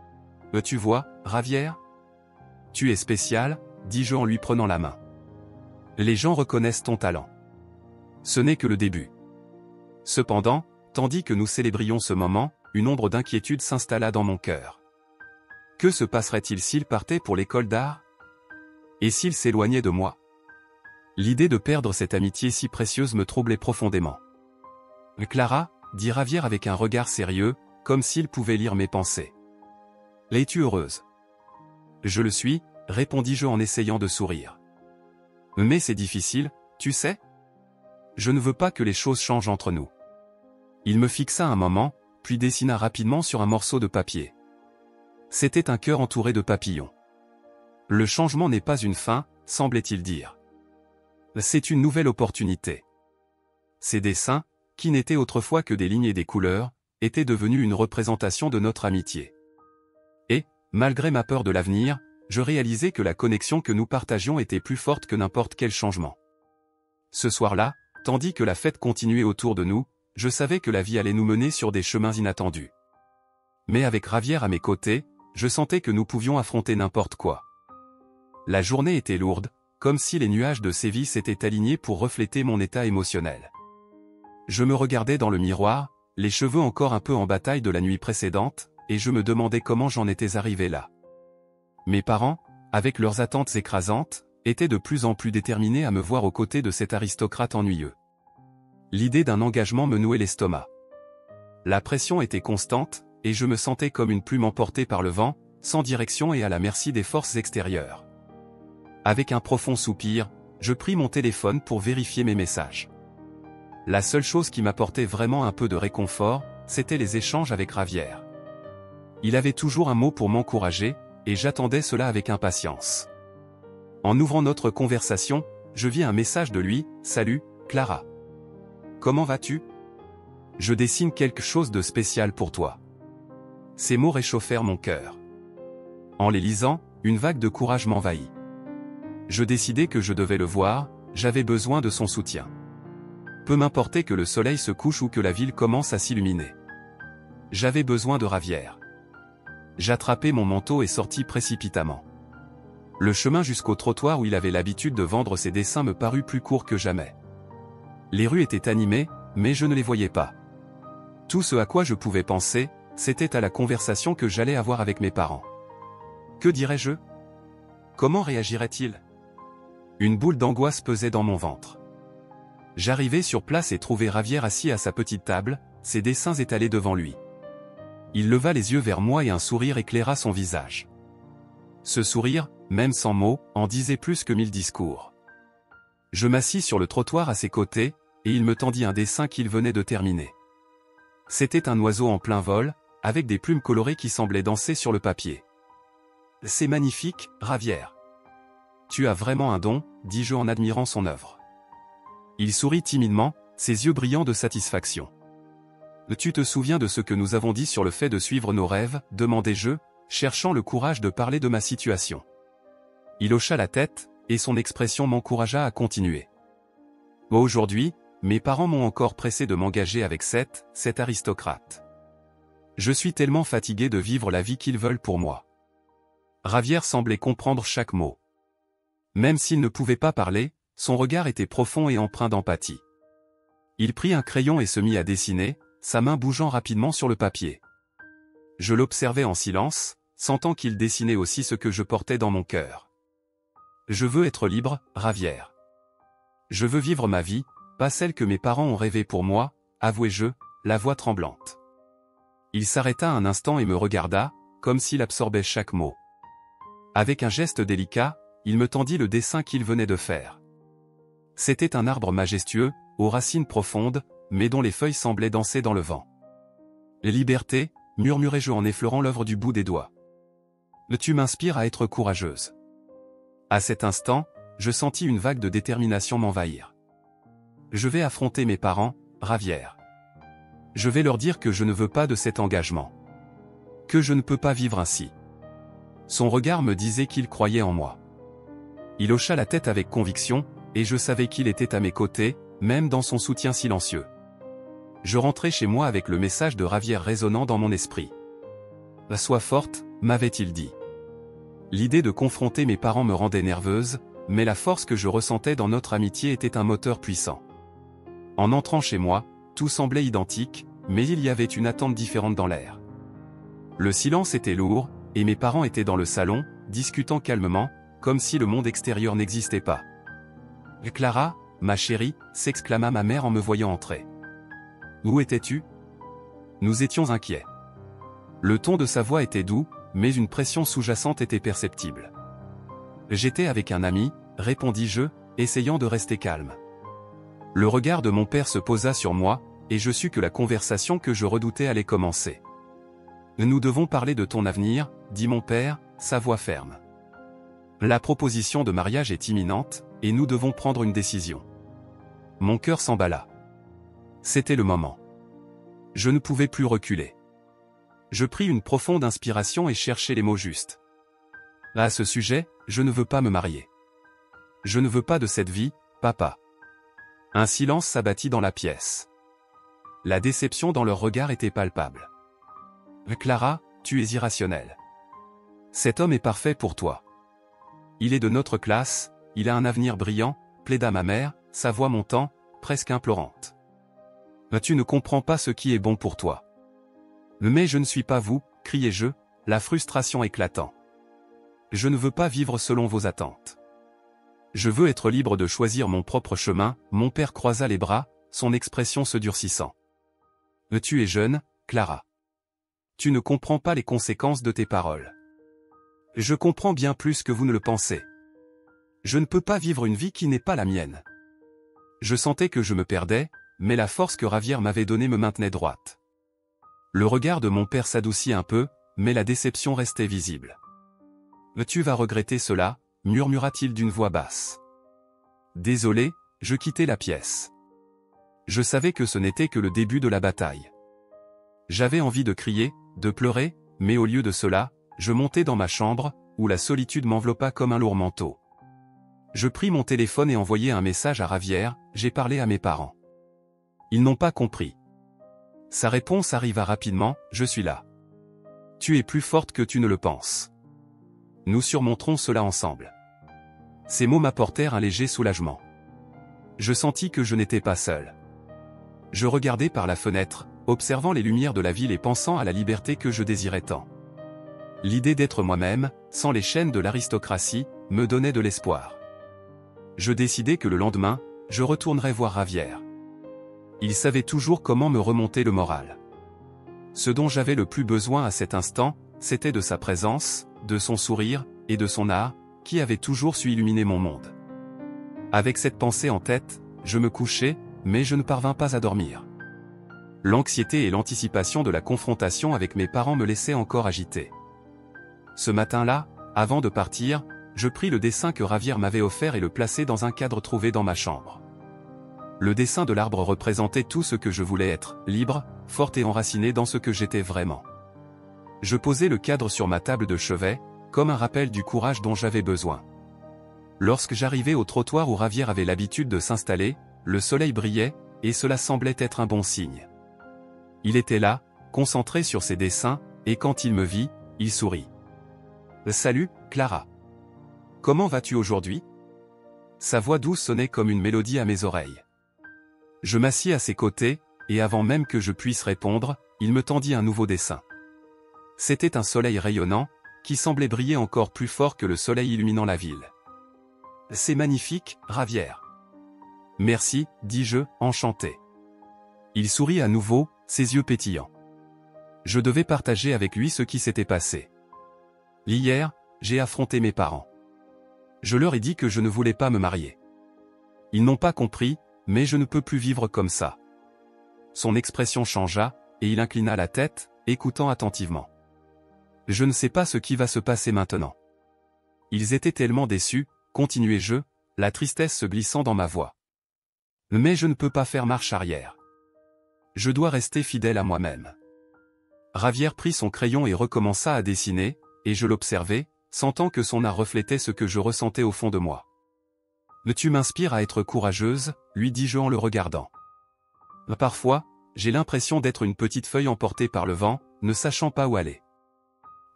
Speaker 1: « Tu vois, Ravière ? Tu es spécial, dis-je en lui prenant la main. Les gens reconnaissent ton talent. Ce n'est que le début. » Cependant, tandis que nous célébrions ce moment, une ombre d'inquiétude s'installa dans mon cœur. Que se passerait-il s'il partait pour l'école d'art ? Et s'il s'éloignait de moi ? L'idée de perdre cette amitié si précieuse me troublait profondément. « Clara », dit Ravière avec un regard sérieux, comme s'il pouvait lire mes pensées. « Es-tu heureuse ? Je le suis, répondis-je en essayant de sourire. Mais c'est difficile, tu sais? Je ne veux pas que les choses changent entre nous. Il me fixa un moment, puis dessina rapidement sur un morceau de papier. C'était un cœur entouré de papillons. Le changement n'est pas une fin, semblait-il dire. C'est une nouvelle opportunité. Ces dessins, qui n'étaient autrefois que des lignes et des couleurs, étaient devenus une représentation de notre amitié. Et, malgré ma peur de l'avenir, je réalisais que la connexion que nous partagions était plus forte que n'importe quel changement. Ce soir-là, tandis que la fête continuait autour de nous, je savais que la vie allait nous mener sur des chemins inattendus. Mais avec Javier à mes côtés, je sentais que nous pouvions affronter n'importe quoi. La journée était lourde, comme si les nuages de Séville s'étaient alignés pour refléter mon état émotionnel. Je me regardais dans le miroir, les cheveux encore un peu en bataille de la nuit précédente, et je me demandais comment j'en étais arrivé là. Mes parents, avec leurs attentes écrasantes, étaient de plus en plus déterminés à me voir aux côtés de cet aristocrate ennuyeux. L'idée d'un engagement me nouait l'estomac. La pression était constante, et je me sentais comme une plume emportée par le vent, sans direction et à la merci des forces extérieures. Avec un profond soupir, je pris mon téléphone pour vérifier mes messages. La seule chose qui m'apportait vraiment un peu de réconfort, c'était les échanges avec Javier. Il avait toujours un mot pour m'encourager, et j'attendais cela avec impatience. En ouvrant notre conversation, je vis un message de lui, « Salut, Clara. Comment vas-tu? Je dessine quelque chose de spécial pour toi. » Ces mots réchauffèrent mon cœur. En les lisant, une vague de courage m'envahit. Je décidai que je devais le voir, j'avais besoin de son soutien. Peu m'importait que le soleil se couche ou que la ville commence à s'illuminer. J'avais besoin de Javier. J'attrapai mon manteau et sortis précipitamment. Le chemin jusqu'au trottoir où il avait l'habitude de vendre ses dessins me parut plus court que jamais. Les rues étaient animées, mais je ne les voyais pas. Tout ce à quoi je pouvais penser, c'était à la conversation que j'allais avoir avec mes parents. Que dirais-je? Comment réagirait-il? Une boule d'angoisse pesait dans mon ventre. J'arrivai sur place et trouvai Javier assis à sa petite table, ses dessins étalés devant lui. Il leva les yeux vers moi et un sourire éclaira son visage. Ce sourire, même sans mots, en disait plus que 1000 discours. Je m'assis sur le trottoir à ses côtés, et il me tendit un dessin qu'il venait de terminer. C'était un oiseau en plein vol, avec des plumes colorées qui semblaient danser sur le papier. « C'est magnifique, Javier. Tu as vraiment un don, dis-je en admirant son œuvre. » Il sourit timidement, ses yeux brillants de satisfaction. « Tu te souviens de ce que nous avons dit sur le fait de suivre nos rêves ?» demandai-je, cherchant le courage de parler de ma situation. Il hocha la tête, et son expression m'encouragea à continuer. « Aujourd'hui, mes parents m'ont encore pressé de m'engager avec cet aristocrate. Je suis tellement fatigué de vivre la vie qu'ils veulent pour moi. » Javier semblait comprendre chaque mot. Même s'il ne pouvait pas parler, son regard était profond et empreint d'empathie. Il prit un crayon et se mit à dessiner, sa main bougeant rapidement sur le papier. Je l'observais en silence, sentant qu'il dessinait aussi ce que je portais dans mon cœur. Je veux être libre, Javier. Je veux vivre ma vie, pas celle que mes parents ont rêvée pour moi, avouai-je, la voix tremblante. Il s'arrêta un instant et me regarda, comme s'il absorbait chaque mot. Avec un geste délicat, il me tendit le dessin qu'il venait de faire. C'était un arbre majestueux, aux racines profondes, mais dont les feuilles semblaient danser dans le vent. « Liberté », murmurai-je en effleurant l'œuvre du bout des doigts. « Tu m'inspires à être courageuse. » À cet instant, je sentis une vague de détermination m'envahir. Je vais affronter mes parents, Javier. Je vais leur dire que je ne veux pas de cet engagement. Que je ne peux pas vivre ainsi. Son regard me disait qu'il croyait en moi. Il hocha la tête avec conviction, et je savais qu'il était à mes côtés, même dans son soutien silencieux. Je rentrai chez moi avec le message de Javier résonnant dans mon esprit. « Sois forte », m'avait-il dit. L'idée de confronter mes parents me rendait nerveuse, mais la force que je ressentais dans notre amitié était un moteur puissant. En entrant chez moi, tout semblait identique, mais il y avait une attente différente dans l'air. Le silence était lourd, et mes parents étaient dans le salon, discutant calmement, comme si le monde extérieur n'existait pas. « Clara, ma chérie » s'exclama ma mère en me voyant entrer. « Où étais-tu » Nous étions inquiets. Le ton de sa voix était doux, mais une pression sous-jacente était perceptible. J'étais avec un ami, répondis-je, essayant de rester calme. Le regard de mon père se posa sur moi, et je sus que la conversation que je redoutais allait commencer. Nous devons parler de ton avenir, dit mon père, sa voix ferme. La proposition de mariage est imminente, et nous devons prendre une décision. Mon cœur s'emballa. C'était le moment. Je ne pouvais plus reculer. Je pris une profonde inspiration et cherchai les mots justes. À ce sujet, je ne veux pas me marier. Je ne veux pas de cette vie, papa. Un silence s'abattit dans la pièce. La déception dans leur regard était palpable. Clara, tu es irrationnelle. Cet homme est parfait pour toi. Il est de notre classe, il a un avenir brillant, plaida ma mère, sa voix montant, presque implorante. Tu ne comprends pas ce qui est bon pour toi. Mais je ne suis pas vous, criai-je, la frustration éclatant. Je ne veux pas vivre selon vos attentes. Je veux être libre de choisir mon propre chemin, mon père croisa les bras, son expression se durcissant. Tu es jeune, Clara. Tu ne comprends pas les conséquences de tes paroles. Je comprends bien plus que vous ne le pensez. Je ne peux pas vivre une vie qui n'est pas la mienne. Je sentais que je me perdais, mais la force que Javier m'avait donnée me maintenait droite. Le regard de mon père s'adoucit un peu, mais la déception restait visible. Tu vas regretter cela, murmura-t-il d'une voix basse. Désolé, je quittai la pièce. Je savais que ce n'était que le début de la bataille. J'avais envie de crier, de pleurer, mais au lieu de cela, je montai dans ma chambre, où la solitude m'enveloppa comme un lourd manteau. Je pris mon téléphone et envoyai un message à Javier, j'ai parlé à mes parents. Ils n'ont pas compris. Sa réponse arriva rapidement, je suis là. Tu es plus forte que tu ne le penses. Nous surmonterons cela ensemble. Ces mots m'apportèrent un léger soulagement. Je sentis que je n'étais pas seul. Je regardais par la fenêtre, observant les lumières de la ville et pensant à la liberté que je désirais tant. L'idée d'être moi-même, sans les chaînes de l'aristocratie, me donnait de l'espoir. Je décidai que le lendemain, je retournerais voir Javier. Il savait toujours comment me remonter le moral. Ce dont j'avais le plus besoin à cet instant, c'était de sa présence, de son sourire, et de son art, qui avait toujours su illuminer mon monde. Avec cette pensée en tête, je me couchai, mais je ne parvins pas à dormir. L'anxiété et l'anticipation de la confrontation avec mes parents me laissaient encore agité. Ce matin-là, avant de partir, je pris le dessin que Javier m'avait offert et le plaçai dans un cadre trouvé dans ma chambre. Le dessin de l'arbre représentait tout ce que je voulais être, libre, forte et enracinée dans ce que j'étais vraiment. Je posai le cadre sur ma table de chevet, comme un rappel du courage dont j'avais besoin. Lorsque j'arrivai au trottoir où Javier avait l'habitude de s'installer, le soleil brillait, et cela semblait être un bon signe. Il était là, concentré sur ses dessins, et quand il me vit, il sourit. « Salut, Clara. Comment vas-tu aujourd'hui ?» Sa voix douce sonnait comme une mélodie à mes oreilles. Je m'assis à ses côtés, et avant même que je puisse répondre, il me tendit un nouveau dessin. C'était un soleil rayonnant, qui semblait briller encore plus fort que le soleil illuminant la ville. « C'est magnifique, Javier. » « Merci, dis-je, enchanté. » Il sourit à nouveau, ses yeux pétillants. Je devais partager avec lui ce qui s'était passé. Hier, j'ai affronté mes parents. Je leur ai dit que je ne voulais pas me marier. Ils n'ont pas compris, mais je ne peux plus vivre comme ça. Son expression changea, et il inclina la tête, écoutant attentivement. Je ne sais pas ce qui va se passer maintenant. Ils étaient tellement déçus, continuai-je, la tristesse se glissant dans ma voix. Mais je ne peux pas faire marche arrière. Je dois rester fidèle à moi-même. Javier prit son crayon et recommença à dessiner, et je l'observais, sentant que son art reflétait ce que je ressentais au fond de moi. « Tu m'inspires à être courageuse », lui dis-je en le regardant. « Parfois, j'ai l'impression d'être une petite feuille emportée par le vent, ne sachant pas où aller.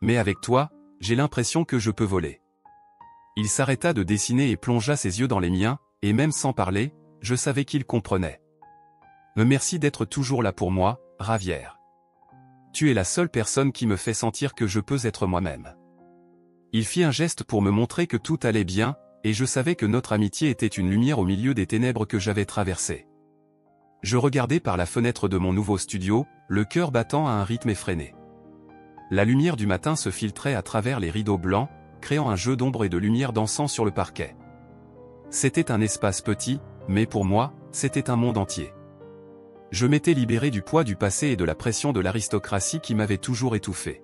Speaker 1: Mais avec toi, j'ai l'impression que je peux voler. » Il s'arrêta de dessiner et plongea ses yeux dans les miens, et même sans parler, je savais qu'il comprenait. « Merci d'être toujours là pour moi, Javier. Tu es la seule personne qui me fait sentir que je peux être moi-même. » Il fit un geste pour me montrer que tout allait bien, et je savais que notre amitié était une lumière au milieu des ténèbres que j'avais traversées. Je regardais par la fenêtre de mon nouveau studio, le cœur battant à un rythme effréné. La lumière du matin se filtrait à travers les rideaux blancs, créant un jeu d'ombre et de lumière dansant sur le parquet. C'était un espace petit, mais pour moi, c'était un monde entier. Je m'étais libéré du poids du passé et de la pression de l'aristocratie qui m'avait toujours étouffé.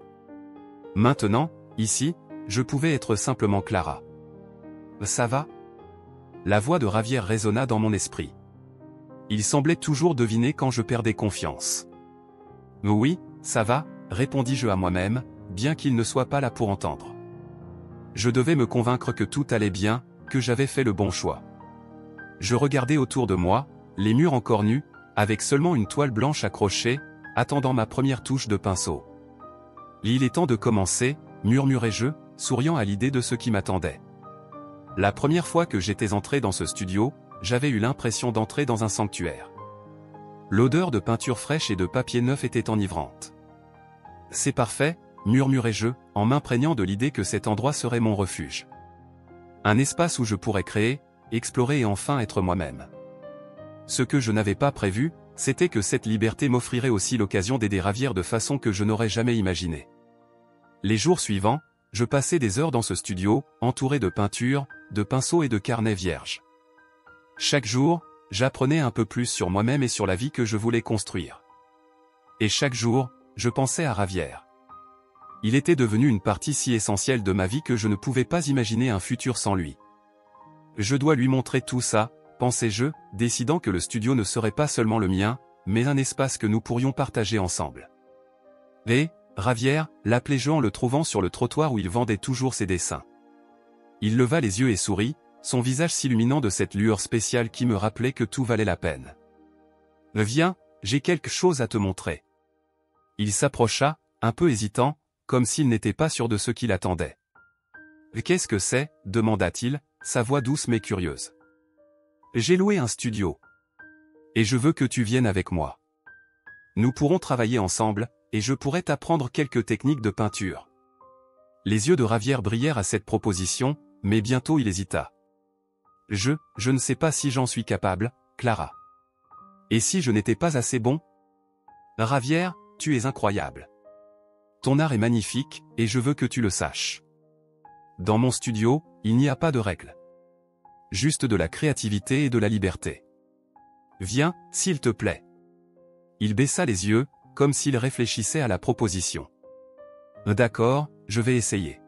Speaker 1: Maintenant, ici, je pouvais être simplement Clara. « Ça va ?» La voix de Ravière résonna dans mon esprit. Il semblait toujours deviner quand je perdais confiance. « Oui, ça va », répondis-je à moi-même, bien qu'il ne soit pas là pour entendre. Je devais me convaincre que tout allait bien, que j'avais fait le bon choix. Je regardais autour de moi, les murs encore nus, avec seulement une toile blanche accrochée, attendant ma première touche de pinceau. « Il est temps de commencer », murmurai-je, souriant à l'idée de ce qui m'attendait. La première fois que j'étais entré dans ce studio, j'avais eu l'impression d'entrer dans un sanctuaire. L'odeur de peinture fraîche et de papier neuf était enivrante. « C'est parfait », murmurai-je, en m'imprégnant de l'idée que cet endroit serait mon refuge. Un espace où je pourrais créer, explorer et enfin être moi-même. Ce que je n'avais pas prévu, c'était que cette liberté m'offrirait aussi l'occasion d'aider Ravière de façon que je n'aurais jamais imaginée. Les jours suivants, je passais des heures dans ce studio, entouré de peintures, de pinceaux et de carnets vierges. Chaque jour, j'apprenais un peu plus sur moi-même et sur la vie que je voulais construire. Et chaque jour, je pensais à Ravière. Il était devenu une partie si essentielle de ma vie que je ne pouvais pas imaginer un futur sans lui. Je dois lui montrer tout ça, pensais-je, décidant que le studio ne serait pas seulement le mien, mais un espace que nous pourrions partager ensemble. Et, Ravière, l'appelai-je en le trouvant sur le trottoir où il vendait toujours ses dessins. Il leva les yeux et sourit, son visage s'illuminant de cette lueur spéciale qui me rappelait que tout valait la peine. « Viens, j'ai quelque chose à te montrer. » Il s'approcha, un peu hésitant, comme s'il n'était pas sûr de ce qu'il attendait. « Qu'est-ce que c'est ?» demanda-t-il, sa voix douce mais curieuse. « J'ai loué un studio. Et je veux que tu viennes avec moi. Nous pourrons travailler ensemble, et je pourrai t'apprendre quelques techniques de peinture. » Les yeux de Ravière brillèrent à cette proposition, mais bientôt il hésita. « Je ne sais pas si j'en suis capable, Clara. Et si je n'étais pas assez bon ? Ravière, tu es incroyable. Ton art est magnifique, et je veux que tu le saches. Dans mon studio, il n'y a pas de règles. Juste de la créativité et de la liberté. Viens, s'il te plaît. » Il baissa les yeux, comme s'il réfléchissait à la proposition. « D'accord, je vais essayer.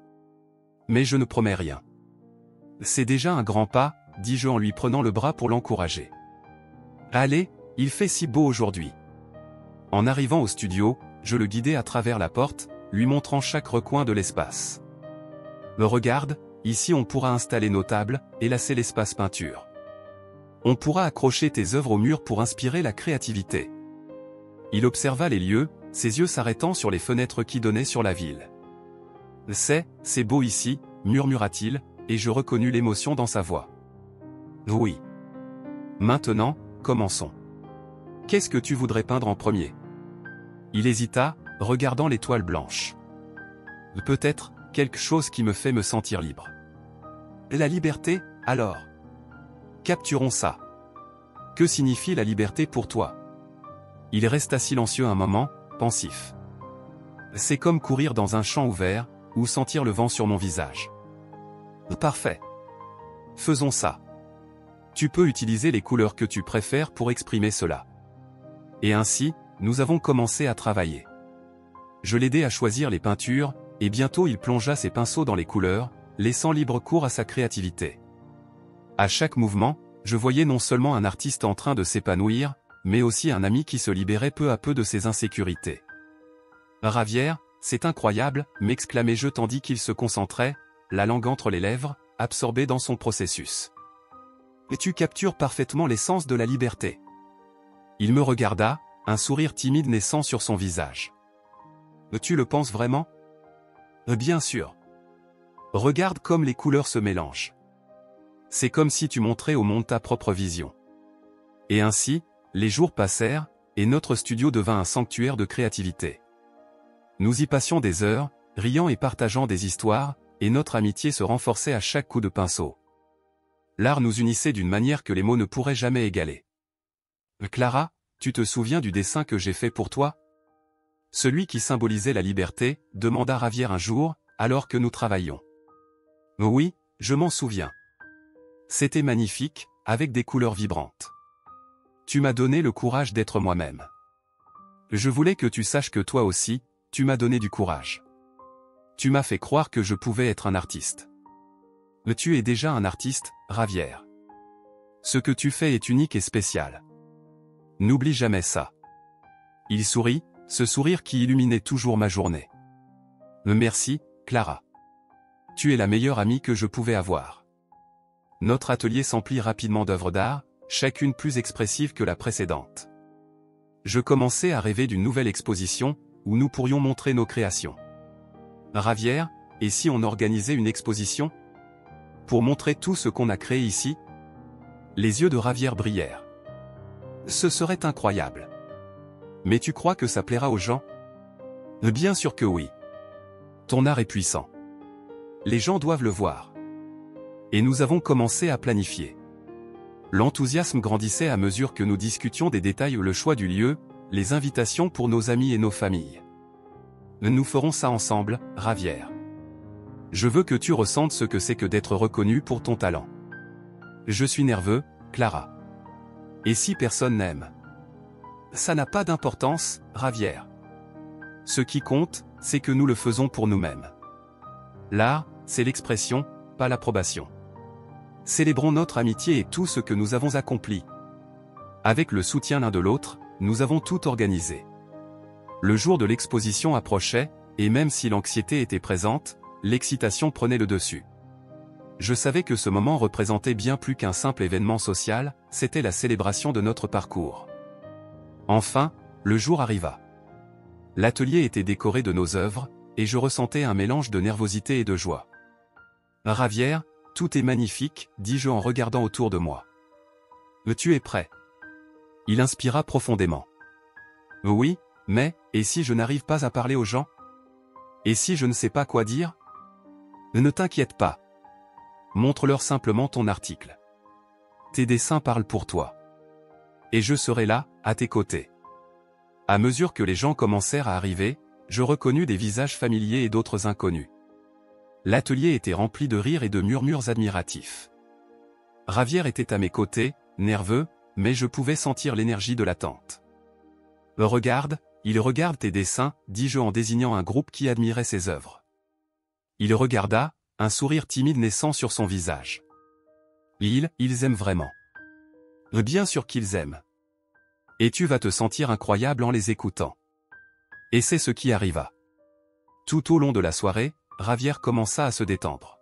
Speaker 1: Mais je ne promets rien. » « C'est déjà un grand pas, » dis-je en lui prenant le bras pour l'encourager. « Allez, il fait si beau aujourd'hui. » En arrivant au studio, je le guidai à travers la porte, lui montrant chaque recoin de l'espace. « Regarde, ici on pourra installer nos tables, et lasser l'espace peinture. On pourra accrocher tes œuvres au mur pour inspirer la créativité. » Il observa les lieux, ses yeux s'arrêtant sur les fenêtres qui donnaient sur la ville. « C'est beau ici, » murmura-t-il, et je reconnus l'émotion dans sa voix. « Oui. Maintenant, commençons. Qu'est-ce que tu voudrais peindre en premier ?» Il hésita, regardant les toiles blanches. « Peut-être, quelque chose qui me fait me sentir libre. » « La liberté, alors ? Capturons ça. Que signifie la liberté pour toi ? » Il resta silencieux un moment, pensif. « C'est comme courir dans un champ ouvert, ou sentir le vent sur mon visage. » « Parfait. Faisons ça. Tu peux utiliser les couleurs que tu préfères pour exprimer cela. » Et ainsi, nous avons commencé à travailler. Je l'aidai à choisir les peintures, et bientôt il plongea ses pinceaux dans les couleurs, laissant libre cours à sa créativité. À chaque mouvement, je voyais non seulement un artiste en train de s'épanouir, mais aussi un ami qui se libérait peu à peu de ses insécurités. « Ravière, c'est incroyable » m'exclamai-je tandis qu'il se concentrait, la langue entre les lèvres, absorbé dans son processus. « Et tu captures parfaitement l'essence de la liberté. » Il me regarda, un sourire timide naissant sur son visage. « Tu le penses vraiment ? » « Bien sûr. Regarde comme les couleurs se mélangent. C'est comme si tu montrais au monde ta propre vision. » Et ainsi, les jours passèrent, et notre studio devint un sanctuaire de créativité. Nous y passions des heures, riant et partageant des histoires, et notre amitié se renforçait à chaque coup de pinceau. L'art nous unissait d'une manière que les mots ne pourraient jamais égaler. « Clara, tu te souviens du dessin que j'ai fait pour toi ? Celui qui symbolisait la liberté, demanda Ravière un jour, alors que nous travaillions. Oui, je m'en souviens. C'était magnifique, avec des couleurs vibrantes. Tu m'as donné le courage d'être moi-même. Je voulais que tu saches que toi aussi, tu m'as donné du courage. Tu m'as fait croire que je pouvais être un artiste. Mais tu es déjà un artiste, Ravière. Ce que tu fais est unique et spécial. N'oublie jamais ça. Il sourit, ce sourire qui illuminait toujours ma journée. Merci, Clara. Tu es la meilleure amie que je pouvais avoir. Notre atelier s'emplit rapidement d'œuvres d'art, chacune plus expressive que la précédente. Je commençais à rêver d'une nouvelle exposition, où nous pourrions montrer nos créations. Ravière, et si on organisait une exposition? Pour montrer tout ce qu'on a créé ici? Les yeux de Ravière brillèrent. Ce serait incroyable. Mais tu crois que ça plaira aux gens? Bien sûr que oui. Ton art est puissant. Les gens doivent le voir. Et nous avons commencé à planifier. L'enthousiasme grandissait à mesure que nous discutions des détails, le choix du lieu, les invitations pour nos amis et nos familles. Nous ferons ça ensemble, Ravière. Je veux que tu ressentes ce que c'est que d'être reconnu pour ton talent. Je suis nerveux, Clara. Et si personne n'aime? Ça n'a pas d'importance, Ravière. Ce qui compte, c'est que nous le faisons pour nous-mêmes. L'art, c'est l'expression, pas l'approbation. Célébrons notre amitié et tout ce que nous avons accompli. Avec le soutien l'un de l'autre, nous avons tout organisé. Le jour de l'exposition approchait, et même si l'anxiété était présente, l'excitation prenait le dessus. Je savais que ce moment représentait bien plus qu'un simple événement social, c'était la célébration de notre parcours. Enfin, le jour arriva. L'atelier était décoré de nos œuvres, et je ressentais un mélange de nervosité et de joie. Ravière, tout est magnifique, dis-je en regardant autour de moi. Tu es prêt? Il inspira profondément. Oui, mais, et si je n'arrive pas à parler aux gens? Et si je ne sais pas quoi dire? Ne t'inquiète pas. Montre-leur simplement ton article. Tes dessins parlent pour toi. Et je serai là, à tes côtés. À mesure que les gens commencèrent à arriver, je reconnus des visages familiers et d'autres inconnus. L'atelier était rempli de rires et de murmures admiratifs. Ravière était à mes côtés, nerveux, mais je pouvais sentir l'énergie de l'attente. Regarde, il regarde tes dessins, dis-je en désignant un groupe qui admirait ses œuvres. Il regarda, un sourire timide naissant sur son visage. Ils aiment vraiment. Bien sûr qu'ils aiment. Et tu vas te sentir incroyable en les écoutant. Et c'est ce qui arriva. Tout au long de la soirée, Ravière commença à se détendre.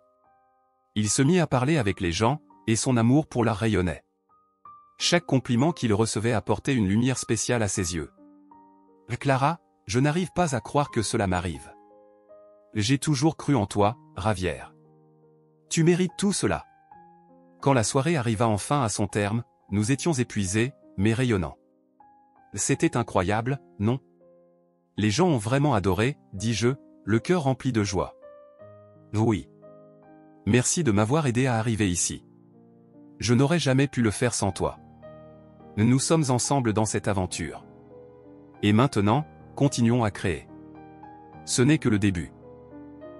Speaker 1: Il se mit à parler avec les gens, et son amour pour l'art rayonnait. Chaque compliment qu'il recevait apportait une lumière spéciale à ses yeux. Clara, je n'arrive pas à croire que cela m'arrive. J'ai toujours cru en toi, Ravière. Tu mérites tout cela. Quand la soirée arriva enfin à son terme, nous étions épuisés, mais rayonnants. C'était incroyable, non? Les gens ont vraiment adoré, dis-je, le cœur rempli de joie. Oui. Merci de m'avoir aidé à arriver ici. Je n'aurais jamais pu le faire sans toi. Nous sommes ensemble dans cette aventure. Et maintenant, continuons à créer. Ce n'est que le début.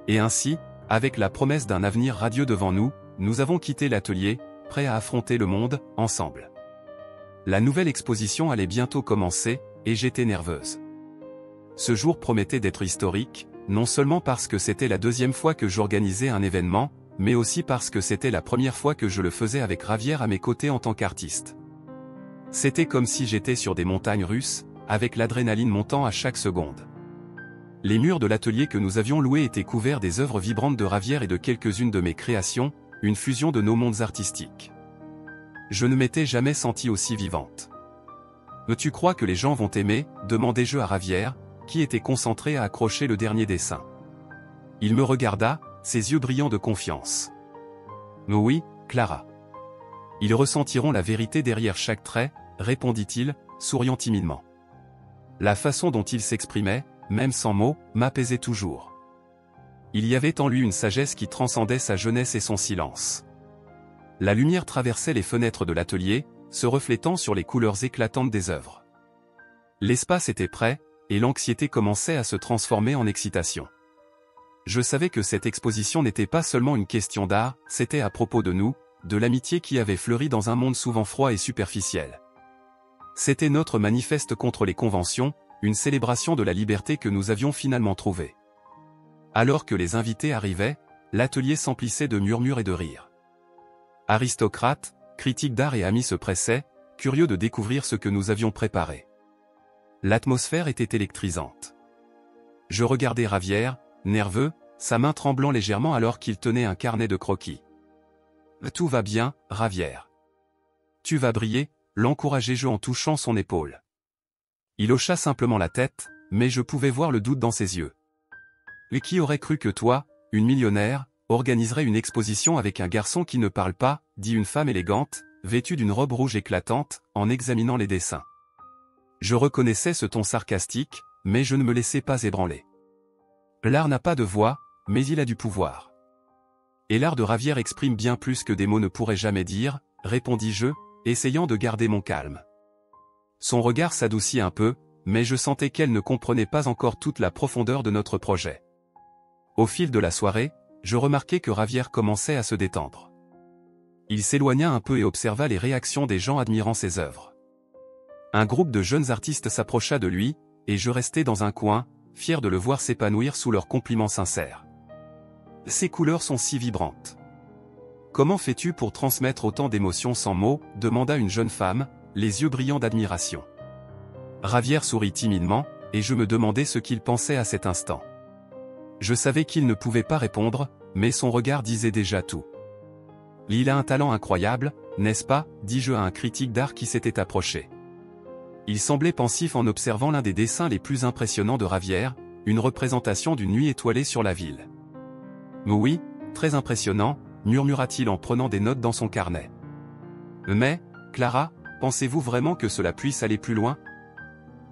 Speaker 1: Et ainsi, avec la promesse d'un avenir radieux devant nous, nous avons quitté l'atelier, prêts à affronter le monde, ensemble. La nouvelle exposition allait bientôt commencer, et j'étais nerveuse. Ce jour promettait d'être historique, non seulement parce que c'était la deuxième fois que j'organisais un événement, mais aussi parce que c'était la première fois que je le faisais avec Ravière à mes côtés en tant qu'artiste. C'était comme si j'étais sur des montagnes russes, avec l'adrénaline montant à chaque seconde. Les murs de l'atelier que nous avions loué étaient couverts des œuvres vibrantes de Ravière et de quelques-unes de mes créations, une fusion de nos mondes artistiques. Je ne m'étais jamais sentie aussi vivante. Tu crois que les gens vont aimer? Demandai-je à Ravière, qui était concentré à accrocher le dernier dessin. Il me regarda, ses yeux brillants de confiance. Oui, Clara. Ils ressentiront la vérité derrière chaque trait, répondit-il, souriant timidement. La façon dont il s'exprimait, même sans mots, m'apaisait toujours. Il y avait en lui une sagesse qui transcendait sa jeunesse et son silence. La lumière traversait les fenêtres de l'atelier, se reflétant sur les couleurs éclatantes des œuvres. L'espace était prêt, et l'anxiété commençait à se transformer en excitation. Je savais que cette exposition n'était pas seulement une question d'art, c'était à propos de nous, de l'amitié qui avait fleuri dans un monde souvent froid et superficiel. C'était notre manifeste contre les conventions, une célébration de la liberté que nous avions finalement trouvée. Alors que les invités arrivaient, l'atelier s'emplissait de murmures et de rires. Aristocrates, critiques d'art et amis se pressaient, curieux de découvrir ce que nous avions préparé. L'atmosphère était électrisante. Je regardais Ravière, nerveux, sa main tremblant légèrement alors qu'il tenait un carnet de croquis. « Tout va bien, Ravière. Tu vas briller », l'encourageai-je en touchant son épaule. Il hocha simplement la tête, mais je pouvais voir le doute dans ses yeux. « Et qui aurait cru que toi, une millionnaire, organiserais une exposition avec un garçon qui ne parle pas », dit une femme élégante, vêtue d'une robe rouge éclatante, en examinant les dessins. Je reconnaissais ce ton sarcastique, mais je ne me laissais pas ébranler. L'art n'a pas de voix, mais il a du pouvoir. Et l'art de Ravière exprime bien plus que des mots ne pourraient jamais dire, répondis-je, essayant de garder mon calme. Son regard s'adoucit un peu, mais je sentais qu'elle ne comprenait pas encore toute la profondeur de notre projet. Au fil de la soirée, je remarquai que Ravière commençait à se détendre. Il s'éloigna un peu et observa les réactions des gens admirant ses œuvres. Un groupe de jeunes artistes s'approcha de lui, et je restai dans un coin, fier de le voir s'épanouir sous leurs compliments sincères. « Ces couleurs sont si vibrantes. Comment fais-tu pour transmettre autant d'émotions sans mots ?» demanda une jeune femme, les yeux brillants d'admiration. Ravière sourit timidement, et je me demandais ce qu'il pensait à cet instant. Je savais qu'il ne pouvait pas répondre, mais son regard disait déjà tout. « Il a un talent incroyable, n'est-ce pas ?» dis-je à un critique d'art qui s'était approché. Il semblait pensif en observant l'un des dessins les plus impressionnants de Ravière, une représentation d'une nuit étoilée sur la ville. « Oui, très impressionnant », murmura-t-il en prenant des notes dans son carnet. « Mais, Clara, pensez-vous vraiment que cela puisse aller plus loin ?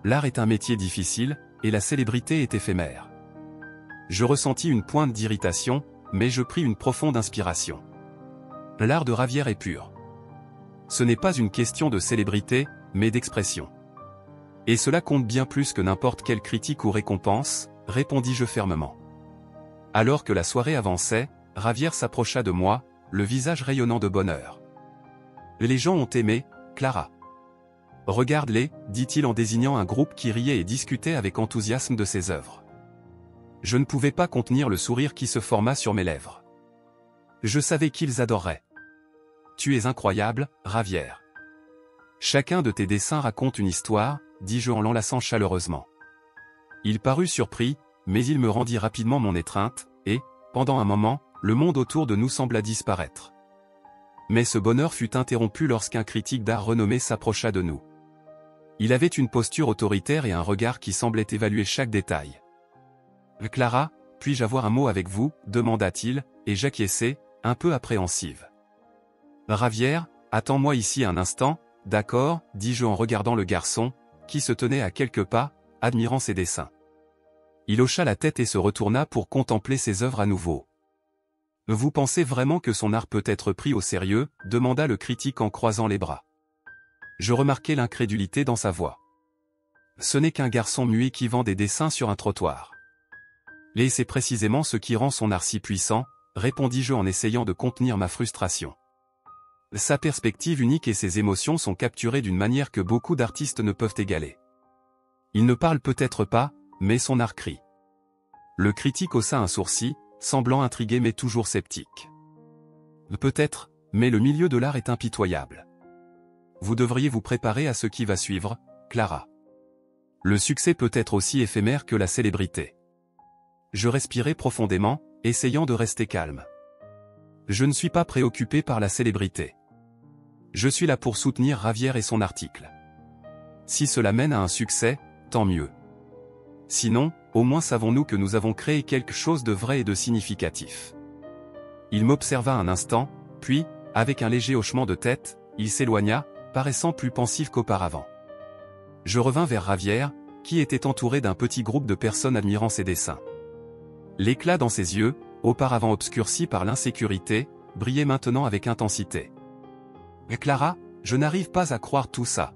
Speaker 1: L'art est un métier difficile, et la célébrité est éphémère. » Je ressentis une pointe d'irritation, mais je pris une profonde inspiration. L'art de Ravière est pur. Ce n'est pas une question de célébrité, mais d'expression. Et cela compte bien plus que n'importe quelle critique ou récompense, répondis-je fermement. Alors que la soirée avançait, Ravière s'approcha de moi, le visage rayonnant de bonheur. « Les gens ont aimé, Clara. Regarde-les, dit-il en désignant un groupe qui riait et discutait avec enthousiasme de ses œuvres. Je ne pouvais pas contenir le sourire qui se forma sur mes lèvres. Je savais qu'ils adoreraient. Tu es incroyable, Ravière. Chacun de tes dessins raconte une histoire, dis-je en l'enlaçant chaleureusement. Il parut surpris, mais il me rendit rapidement mon étreinte, et, pendant un moment, le monde autour de nous sembla disparaître. Mais ce bonheur fut interrompu lorsqu'un critique d'art renommé s'approcha de nous. Il avait une posture autoritaire et un regard qui semblait évaluer chaque détail. « Clara, puis-je avoir un mot avec vous ?» demanda-t-il, et j'acquiesçai, un peu appréhensive. « Ravière, attends-moi ici un instant, d'accord ?» dis-je en regardant le garçon, qui se tenait à quelques pas, admirant ses dessins. Il hocha la tête et se retourna pour contempler ses œuvres à nouveau. « Vous pensez vraiment que son art peut être pris au sérieux ?» demanda le critique en croisant les bras. Je remarquai l'incrédulité dans sa voix. « Ce n'est qu'un garçon muet qui vend des dessins sur un trottoir. » Et c'est précisément ce qui rend son art si puissant, répondis-je en essayant de contenir ma frustration. Sa perspective unique et ses émotions sont capturées d'une manière que beaucoup d'artistes ne peuvent égaler. Il ne parle peut-être pas, mais son art crie. Le critique haussa un sourcil, semblant intrigué mais toujours sceptique. Peut-être, mais le milieu de l'art est impitoyable. Vous devriez vous préparer à ce qui va suivre, Clara. Le succès peut être aussi éphémère que la célébrité. Je respirai profondément, essayant de rester calme. Je ne suis pas préoccupé par la célébrité. Je suis là pour soutenir Ravière et son article. Si cela mène à un succès, tant mieux. Sinon, au moins savons-nous que nous avons créé quelque chose de vrai et de significatif. Il m'observa un instant, puis, avec un léger hochement de tête, il s'éloigna, paraissant plus pensif qu'auparavant. Je revins vers Ravière, qui était entouré d'un petit groupe de personnes admirant ses dessins. L'éclat dans ses yeux, auparavant obscurci par l'insécurité, brillait maintenant avec intensité. « Clara, je n'arrive pas à croire tout ça.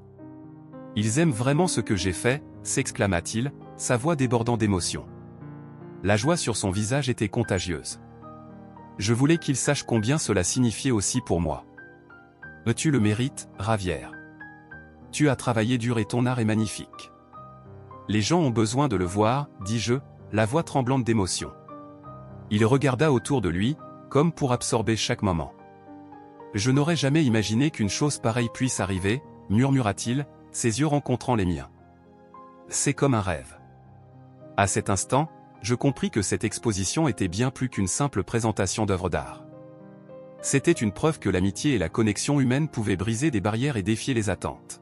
Speaker 1: Ils aiment vraiment ce que j'ai fait » s'exclama-t-il, sa voix débordant d'émotion. La joie sur son visage était contagieuse. Je voulais qu'il sache combien cela signifiait aussi pour moi. Tu le mérites, Javier. Tu as travaillé dur et ton art est magnifique. Les gens ont besoin de le voir, dis-je, la voix tremblante d'émotion. Il regarda autour de lui, comme pour absorber chaque moment. Je n'aurais jamais imaginé qu'une chose pareille puisse arriver, murmura-t-il, ses yeux rencontrant les miens. C'est comme un rêve. À cet instant, je compris que cette exposition était bien plus qu'une simple présentation d'œuvres d'art. C'était une preuve que l'amitié et la connexion humaine pouvaient briser des barrières et défier les attentes.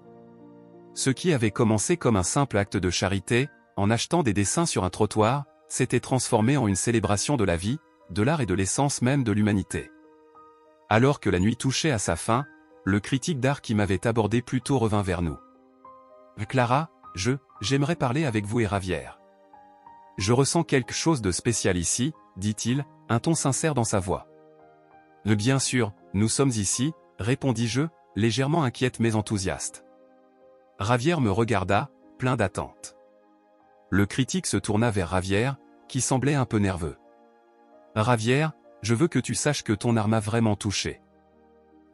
Speaker 1: Ce qui avait commencé comme un simple acte de charité, en achetant des dessins sur un trottoir, s'était transformé en une célébration de la vie, de l'art et de l'essence même de l'humanité. Alors que la nuit touchait à sa fin, le critique d'art qui m'avait abordé plus tôt revint vers nous. Clara, j'aimerais parler avec vous et Javier. Je ressens quelque chose de spécial ici, dit-il, un ton sincère dans sa voix. Bien sûr, nous sommes ici, répondis-je, légèrement inquiète mais enthousiaste. Javier me regarda, plein d'attente. Le critique se tourna vers Javier, qui semblait un peu nerveux. Javier, je veux que tu saches que ton art m'a vraiment touché.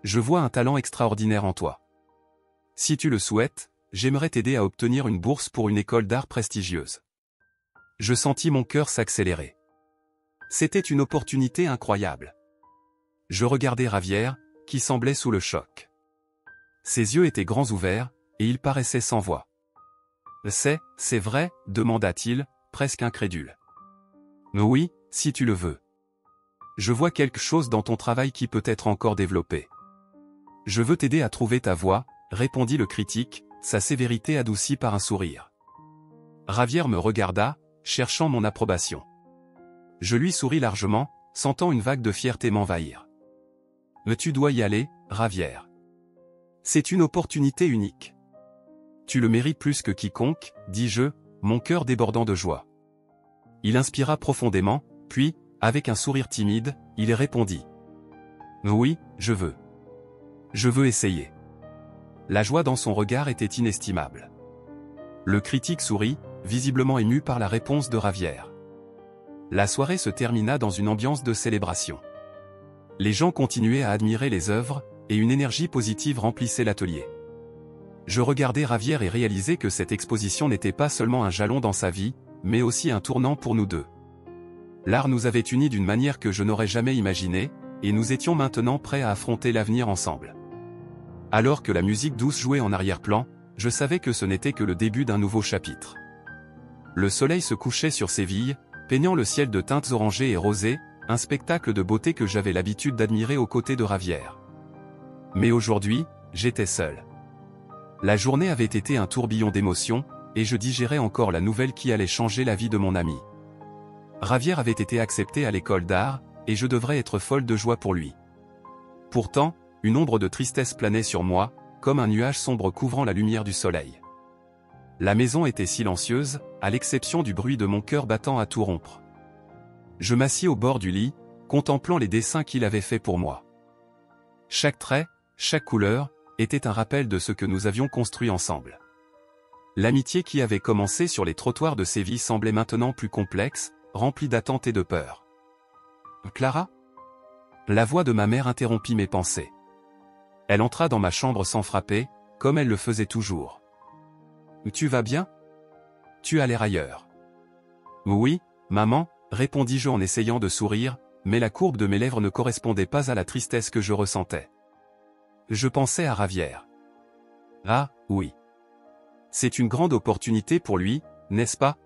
Speaker 1: Je vois un talent extraordinaire en toi. Si tu le souhaites, j'aimerais t'aider à obtenir une bourse pour une école d'art prestigieuse. Je sentis mon cœur s'accélérer. C'était une opportunité incroyable. Je regardai Javier, qui semblait sous le choc. Ses yeux étaient grands ouverts, et il paraissait sans voix. C'est vrai, demanda-t-il, presque incrédule. Oui, si tu le veux. Je vois quelque chose dans ton travail qui peut être encore développé. Je veux t'aider à trouver ta voie, répondit le critique, sa sévérité adoucie par un sourire. Javier me regarda, cherchant mon approbation. Je lui souris largement, sentant une vague de fierté m'envahir. Tu dois y aller, Javier. C'est une opportunité unique. Tu le mérites plus que quiconque, dis-je, mon cœur débordant de joie. Il inspira profondément, puis, avec un sourire timide, il répondit. Oui, je veux. Je veux essayer. La joie dans son regard était inestimable. Le critique sourit, visiblement ému par la réponse de Javier. La soirée se termina dans une ambiance de célébration. Les gens continuaient à admirer les œuvres, et une énergie positive remplissait l'atelier. Je regardais Javier et réalisais que cette exposition n'était pas seulement un jalon dans sa vie, mais aussi un tournant pour nous deux. L'art nous avait unis d'une manière que je n'aurais jamais imaginée, et nous étions maintenant prêts à affronter l'avenir ensemble. Alors que la musique douce jouait en arrière-plan, je savais que ce n'était que le début d'un nouveau chapitre. Le soleil se couchait sur Séville, peignant le ciel de teintes orangées et rosées, un spectacle de beauté que j'avais l'habitude d'admirer aux côtés de Javier. Mais aujourd'hui, j'étais seul. La journée avait été un tourbillon d'émotions, et je digérais encore la nouvelle qui allait changer la vie de mon ami. Javier avait été accepté à l'école d'art, et je devrais être folle de joie pour lui. Pourtant, une ombre de tristesse planait sur moi, comme un nuage sombre couvrant la lumière du soleil. La maison était silencieuse, à l'exception du bruit de mon cœur battant à tout rompre. Je m'assis au bord du lit, contemplant les dessins qu'il avait faits pour moi. Chaque trait, chaque couleur, était un rappel de ce que nous avions construit ensemble. L'amitié qui avait commencé sur les trottoirs de Séville semblait maintenant plus complexe, remplie d'attente et de peur. Clara ? La voix de ma mère interrompit mes pensées. Elle entra dans ma chambre sans frapper, comme elle le faisait toujours. Tu vas bien ? Tu as l'air ailleurs. Oui, maman, répondis-je en essayant de sourire, mais la courbe de mes lèvres ne correspondait pas à la tristesse que je ressentais. Je pensais à Javier. Ah, oui. C'est une grande opportunité pour lui, n'est-ce pas ?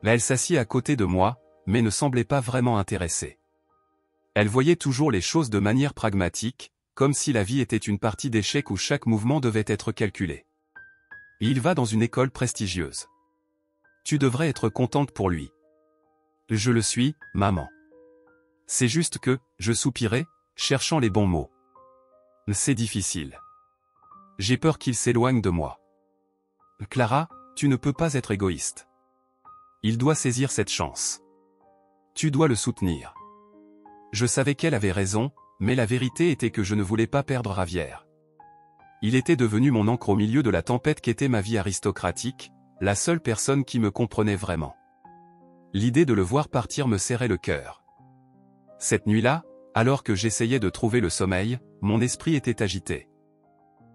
Speaker 1: Elle s'assit à côté de moi, mais ne semblait pas vraiment intéressée. Elle voyait toujours les choses de manière pragmatique, comme si la vie était une partie d'échecs où chaque mouvement devait être calculé. Il va dans une école prestigieuse. Tu devrais être contente pour lui. Je le suis, maman. C'est juste que, je soupirai, cherchant les bons mots. C'est difficile. J'ai peur qu'il s'éloigne de moi. Clara, tu ne peux pas être égoïste. Il doit saisir cette chance. Tu dois le soutenir. Je savais qu'elle avait raison, mais la vérité était que je ne voulais pas perdre Javier. Il était devenu mon ancre au milieu de la tempête qu'était ma vie aristocratique, la seule personne qui me comprenait vraiment. L'idée de le voir partir me serrait le cœur. Cette nuit-là, alors que j'essayais de trouver le sommeil, mon esprit était agité.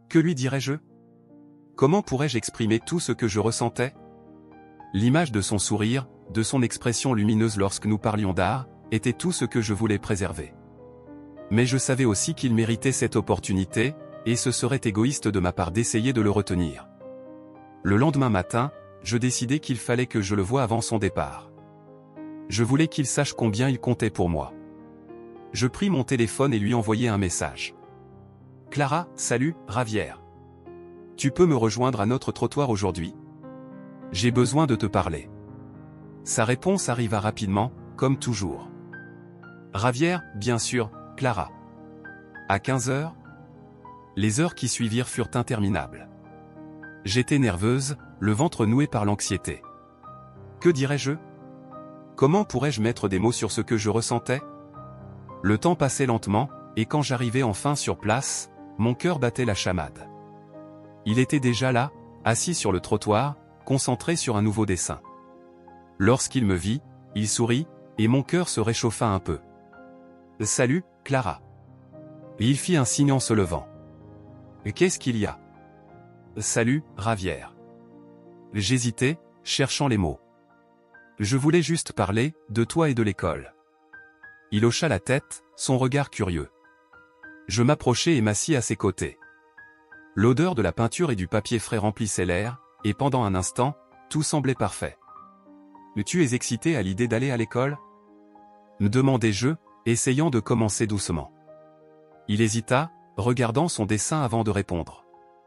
Speaker 1: Que lui dirais-je? Comment pourrais-je exprimer tout ce que je ressentais? L'image de son sourire, de son expression lumineuse lorsque nous parlions d'art, était tout ce que je voulais préserver. Mais je savais aussi qu'il méritait cette opportunité, et ce serait égoïste de ma part d'essayer de le retenir. Le lendemain matin, je décidai qu'il fallait que je le voie avant son départ. Je voulais qu'il sache combien il comptait pour moi. Je pris mon téléphone et lui envoyai un message. « Clara, salut, Ravière. Tu peux me rejoindre à notre trottoir aujourd'hui? J'ai besoin de te parler. » Sa réponse arriva rapidement, comme toujours. « Ravière, bien sûr, Clara. » À 15 heures? Les heures qui suivirent furent interminables. J'étais nerveuse, le ventre noué par l'anxiété. Que dirais-je? Comment pourrais-je mettre des mots sur ce que je ressentais? Le temps passait lentement, et quand j'arrivai enfin sur place, mon cœur battait la chamade. Il était déjà là, assis sur le trottoir, concentré sur un nouveau dessin. Lorsqu'il me vit, il sourit, et mon cœur se réchauffa un peu. « Salut, Clara. » Et il fit un signe en se levant. « Qu'est-ce qu'il y a? »« Salut, Ravière. » J'hésitais, cherchant les mots. Je voulais juste parler, de toi et de l'école. Il hocha la tête, son regard curieux. Je m'approchai et m'assis à ses côtés. L'odeur de la peinture et du papier frais remplissait l'air, et pendant un instant, tout semblait parfait. « Tu es excité à l'idée d'aller à l'école? » me demandai-je, essayant de commencer doucement. Il hésita, regardant son dessin avant de répondre.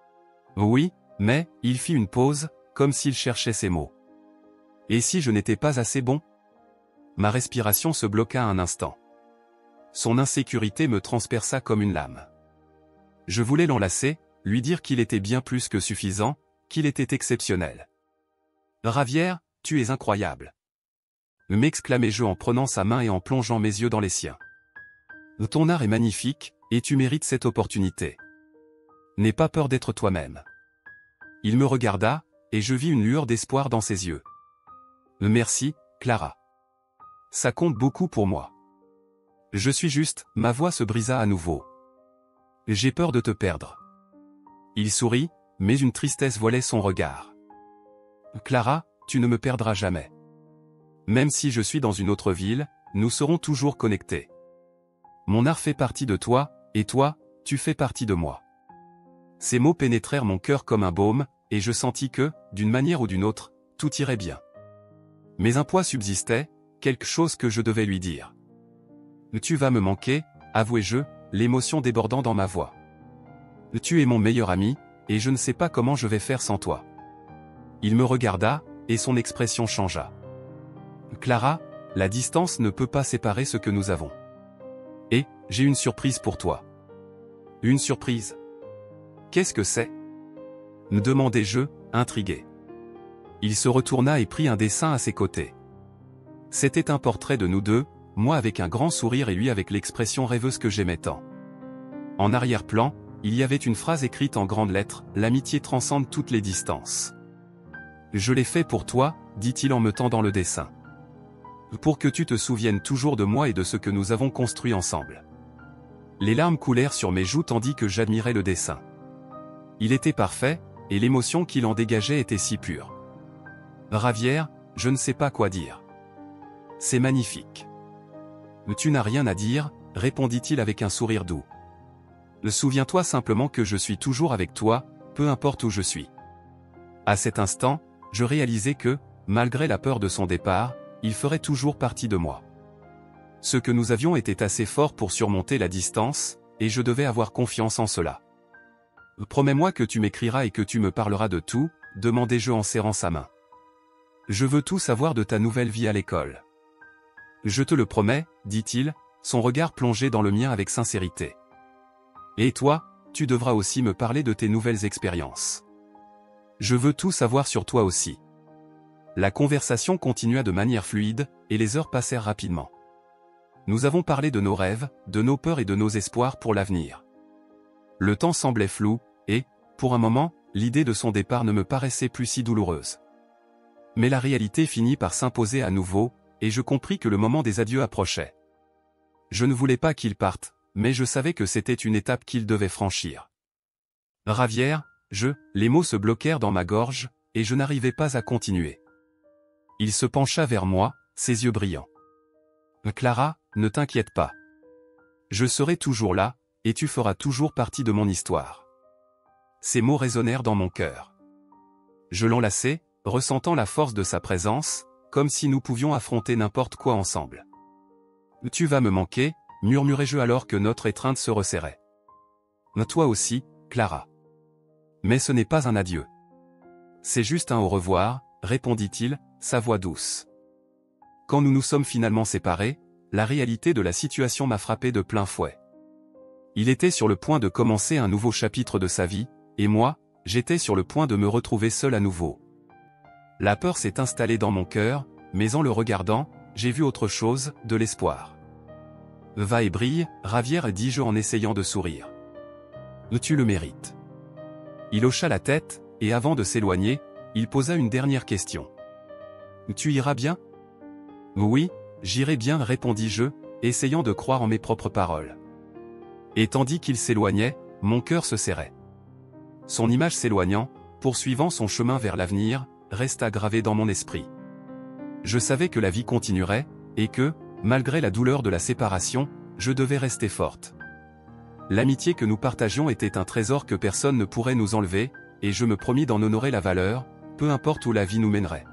Speaker 1: « Oui, mais, il fit une pause, comme s'il cherchait ses mots. Et si je n'étais pas assez bon? » Ma respiration se bloqua un instant. Son insécurité me transperça comme une lame. Je voulais l'enlacer, lui dire qu'il était bien plus que suffisant, qu'il était exceptionnel. « Ravière, tu es incroyable. » m'exclamai-je en prenant sa main et en plongeant mes yeux dans les siens. « Ton art est magnifique, et tu mérites cette opportunité. N'aie pas peur d'être toi-même. » Il me regarda, et je vis une lueur d'espoir dans ses yeux. « Merci, Clara. Ça compte beaucoup pour moi. » Je suis juste, ma voix se brisa à nouveau. « J'ai peur de te perdre. » Il sourit, mais une tristesse voilait son regard. « Clara, tu ne me perdras jamais. Même si je suis dans une autre ville, nous serons toujours connectés. Mon art fait partie de toi, et toi, tu fais partie de moi. » Ces mots pénétrèrent mon cœur comme un baume, et je sentis que, d'une manière ou d'une autre, tout irait bien. Mais un poids subsistait, quelque chose que je devais lui dire. « Tu vas me manquer, avouai-je, l'émotion débordant dans ma voix. Tu es mon meilleur ami, et je ne sais pas comment je vais faire sans toi. » Il me regarda, et son expression changea. « Clara, la distance ne peut pas séparer ce que nous avons. Et, j'ai une surprise pour toi. » « Une surprise? Qu'est-ce que c'est? » me demandai-je, intrigué. Il se retourna et prit un dessin à ses côtés. C'était un portrait de nous deux, moi avec un grand sourire et lui avec l'expression rêveuse que j'aimais tant. En arrière-plan, il y avait une phrase écrite en grandes lettres, « L'amitié transcende toutes les distances. » « Je l'ai fait pour toi, dit-il en me tendant le dessin. Pour que tu te souviennes toujours de moi et de ce que nous avons construit ensemble. » Les larmes coulèrent sur mes joues tandis que j'admirais le dessin. Il était parfait, et l'émotion qu'il en dégageait était si pure. « Ravière, je ne sais pas quoi dire. C'est magnifique. »« Tu n'as rien à dire, » répondit-il avec un sourire doux. « Souviens-toi simplement que je suis toujours avec toi, peu importe où je suis. » À cet instant, je réalisais que, malgré la peur de son départ, il ferait toujours partie de moi. Ce que nous avions était assez fort pour surmonter la distance, et je devais avoir confiance en cela. « Promets-moi que tu m'écriras et que tu me parleras de tout, » demandai-je en serrant sa main. « Je veux tout savoir de ta nouvelle vie à l'école. »« Je te le promets, » dit-il, son regard plongé dans le mien avec sincérité. « Et toi, tu devras aussi me parler de tes nouvelles expériences. Je veux tout savoir sur toi aussi. » La conversation continua de manière fluide, et les heures passèrent rapidement. Nous avons parlé de nos rêves, de nos peurs et de nos espoirs pour l'avenir. Le temps semblait flou, et, pour un moment, l'idée de son départ ne me paraissait plus si douloureuse. Mais la réalité finit par s'imposer à nouveau, et je compris que le moment des adieux approchait. Je ne voulais pas qu'il parte, mais je savais que c'était une étape qu'il devait franchir. Javier, les mots se bloquèrent dans ma gorge, et je n'arrivais pas à continuer. Il se pencha vers moi, ses yeux brillants. Clara, ne t'inquiète pas. Je serai toujours là, et tu feras toujours partie de mon histoire. Ces mots résonnèrent dans mon cœur. Je l'enlaçai, ressentant la force de sa présence, comme si nous pouvions affronter n'importe quoi ensemble. Tu vas me manquer, murmurai-je alors que notre étreinte se resserrait. Toi aussi, Clara. Mais ce n'est pas un adieu. C'est juste un au revoir, répondit-il, sa voix douce. Quand nous nous sommes finalement séparés, la réalité de la situation m'a frappé de plein fouet. Il était sur le point de commencer un nouveau chapitre de sa vie, et moi, j'étais sur le point de me retrouver seul à nouveau. La peur s'est installée dans mon cœur, mais en le regardant, j'ai vu autre chose, de l'espoir. Va et brille, Javier, dis-je en essayant de sourire. Tu le mérites. Il hocha la tête, et avant de s'éloigner, il posa une dernière question. Tu iras bien? Oui, j'irai bien, répondis-je, essayant de croire en mes propres paroles. Et tandis qu'il s'éloignait, mon cœur se serrait. Son image s'éloignant, poursuivant son chemin vers l'avenir, resta gravée dans mon esprit. Je savais que la vie continuerait, et que, malgré la douleur de la séparation, je devais rester forte. L'amitié que nous partagions était un trésor que personne ne pourrait nous enlever, et je me promis d'en honorer la valeur, peu importe où la vie nous mènerait.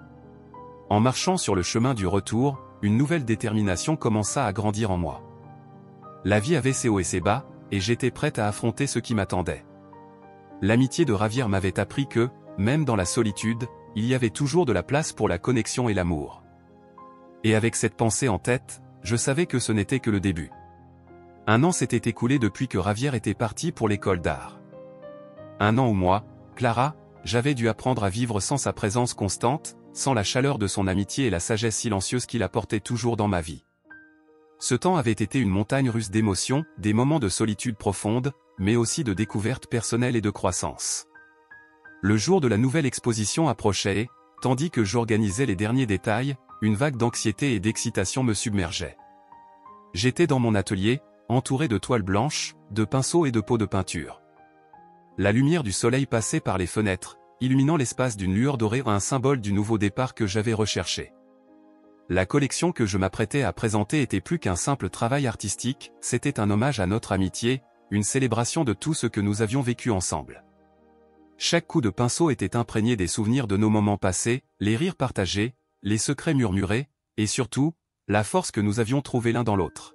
Speaker 1: En marchant sur le chemin du retour, une nouvelle détermination commença à grandir en moi. La vie avait ses hauts et ses bas, et j'étais prête à affronter ce qui m'attendait. L'amitié de Javier m'avait appris que, même dans la solitude, il y avait toujours de la place pour la connexion et l'amour. Et avec cette pensée en tête, je savais que ce n'était que le début. Un an s'était écoulé depuis que Javier était parti pour l'école d'art. Un an où moi, Clara, j'avais dû apprendre à vivre sans sa présence constante, sans la chaleur de son amitié et la sagesse silencieuse qu'il apportait toujours dans ma vie. Ce temps avait été une montagne russe d'émotions, des moments de solitude profonde, mais aussi de découvertes personnelles et de croissance. Le jour de la nouvelle exposition approchait et, tandis que j'organisais les derniers détails, une vague d'anxiété et d'excitation me submergeait. J'étais dans mon atelier, entouré de toiles blanches, de pinceaux et de pots de peinture. La lumière du soleil passait par les fenêtres, illuminant l'espace d'une lueur dorée, un symbole du nouveau départ que j'avais recherché. La collection que je m'apprêtais à présenter était plus qu'un simple travail artistique, c'était un hommage à notre amitié, une célébration de tout ce que nous avions vécu ensemble. Chaque coup de pinceau était imprégné des souvenirs de nos moments passés, les rires partagés, les secrets murmurés, et surtout, la force que nous avions trouvée l'un dans l'autre.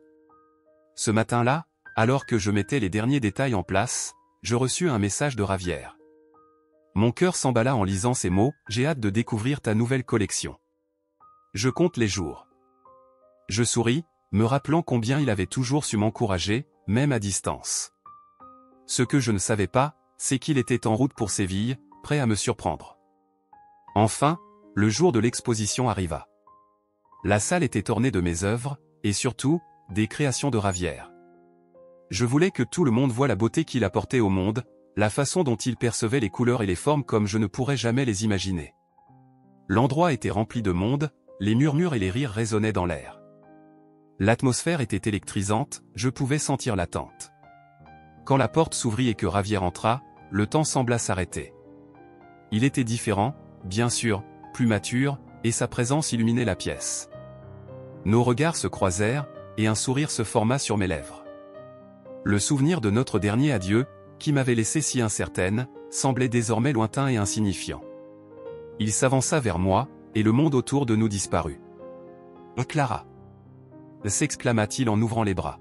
Speaker 1: Ce matin-là, alors que je mettais les derniers détails en place, je reçus un message de Javier. Mon cœur s'emballa en lisant ces mots, j'ai hâte de découvrir ta nouvelle collection. Je compte les jours. Je souris, me rappelant combien il avait toujours su m'encourager, même à distance. Ce que je ne savais pas, c'est qu'il était en route pour Séville, prêt à me surprendre. Enfin, le jour de l'exposition arriva. La salle était ornée de mes œuvres, et surtout, des créations de Javier. Je voulais que tout le monde voie la beauté qu'il apportait au monde, la façon dont il percevait les couleurs et les formes comme je ne pourrais jamais les imaginer. L'endroit était rempli de monde, les murmures et les rires résonnaient dans l'air. L'atmosphère était électrisante, je pouvais sentir l'attente. Quand la porte s'ouvrit et que Javier entra, le temps sembla s'arrêter. Il était différent, bien sûr, plus mature, et sa présence illuminait la pièce. Nos regards se croisèrent, et un sourire se forma sur mes lèvres. Le souvenir de notre dernier adieu, qui m'avait laissé si incertaine, semblait désormais lointain et insignifiant. Il s'avança vers moi, et le monde autour de nous disparut. « Clara !» s'exclama-t-il en ouvrant les bras.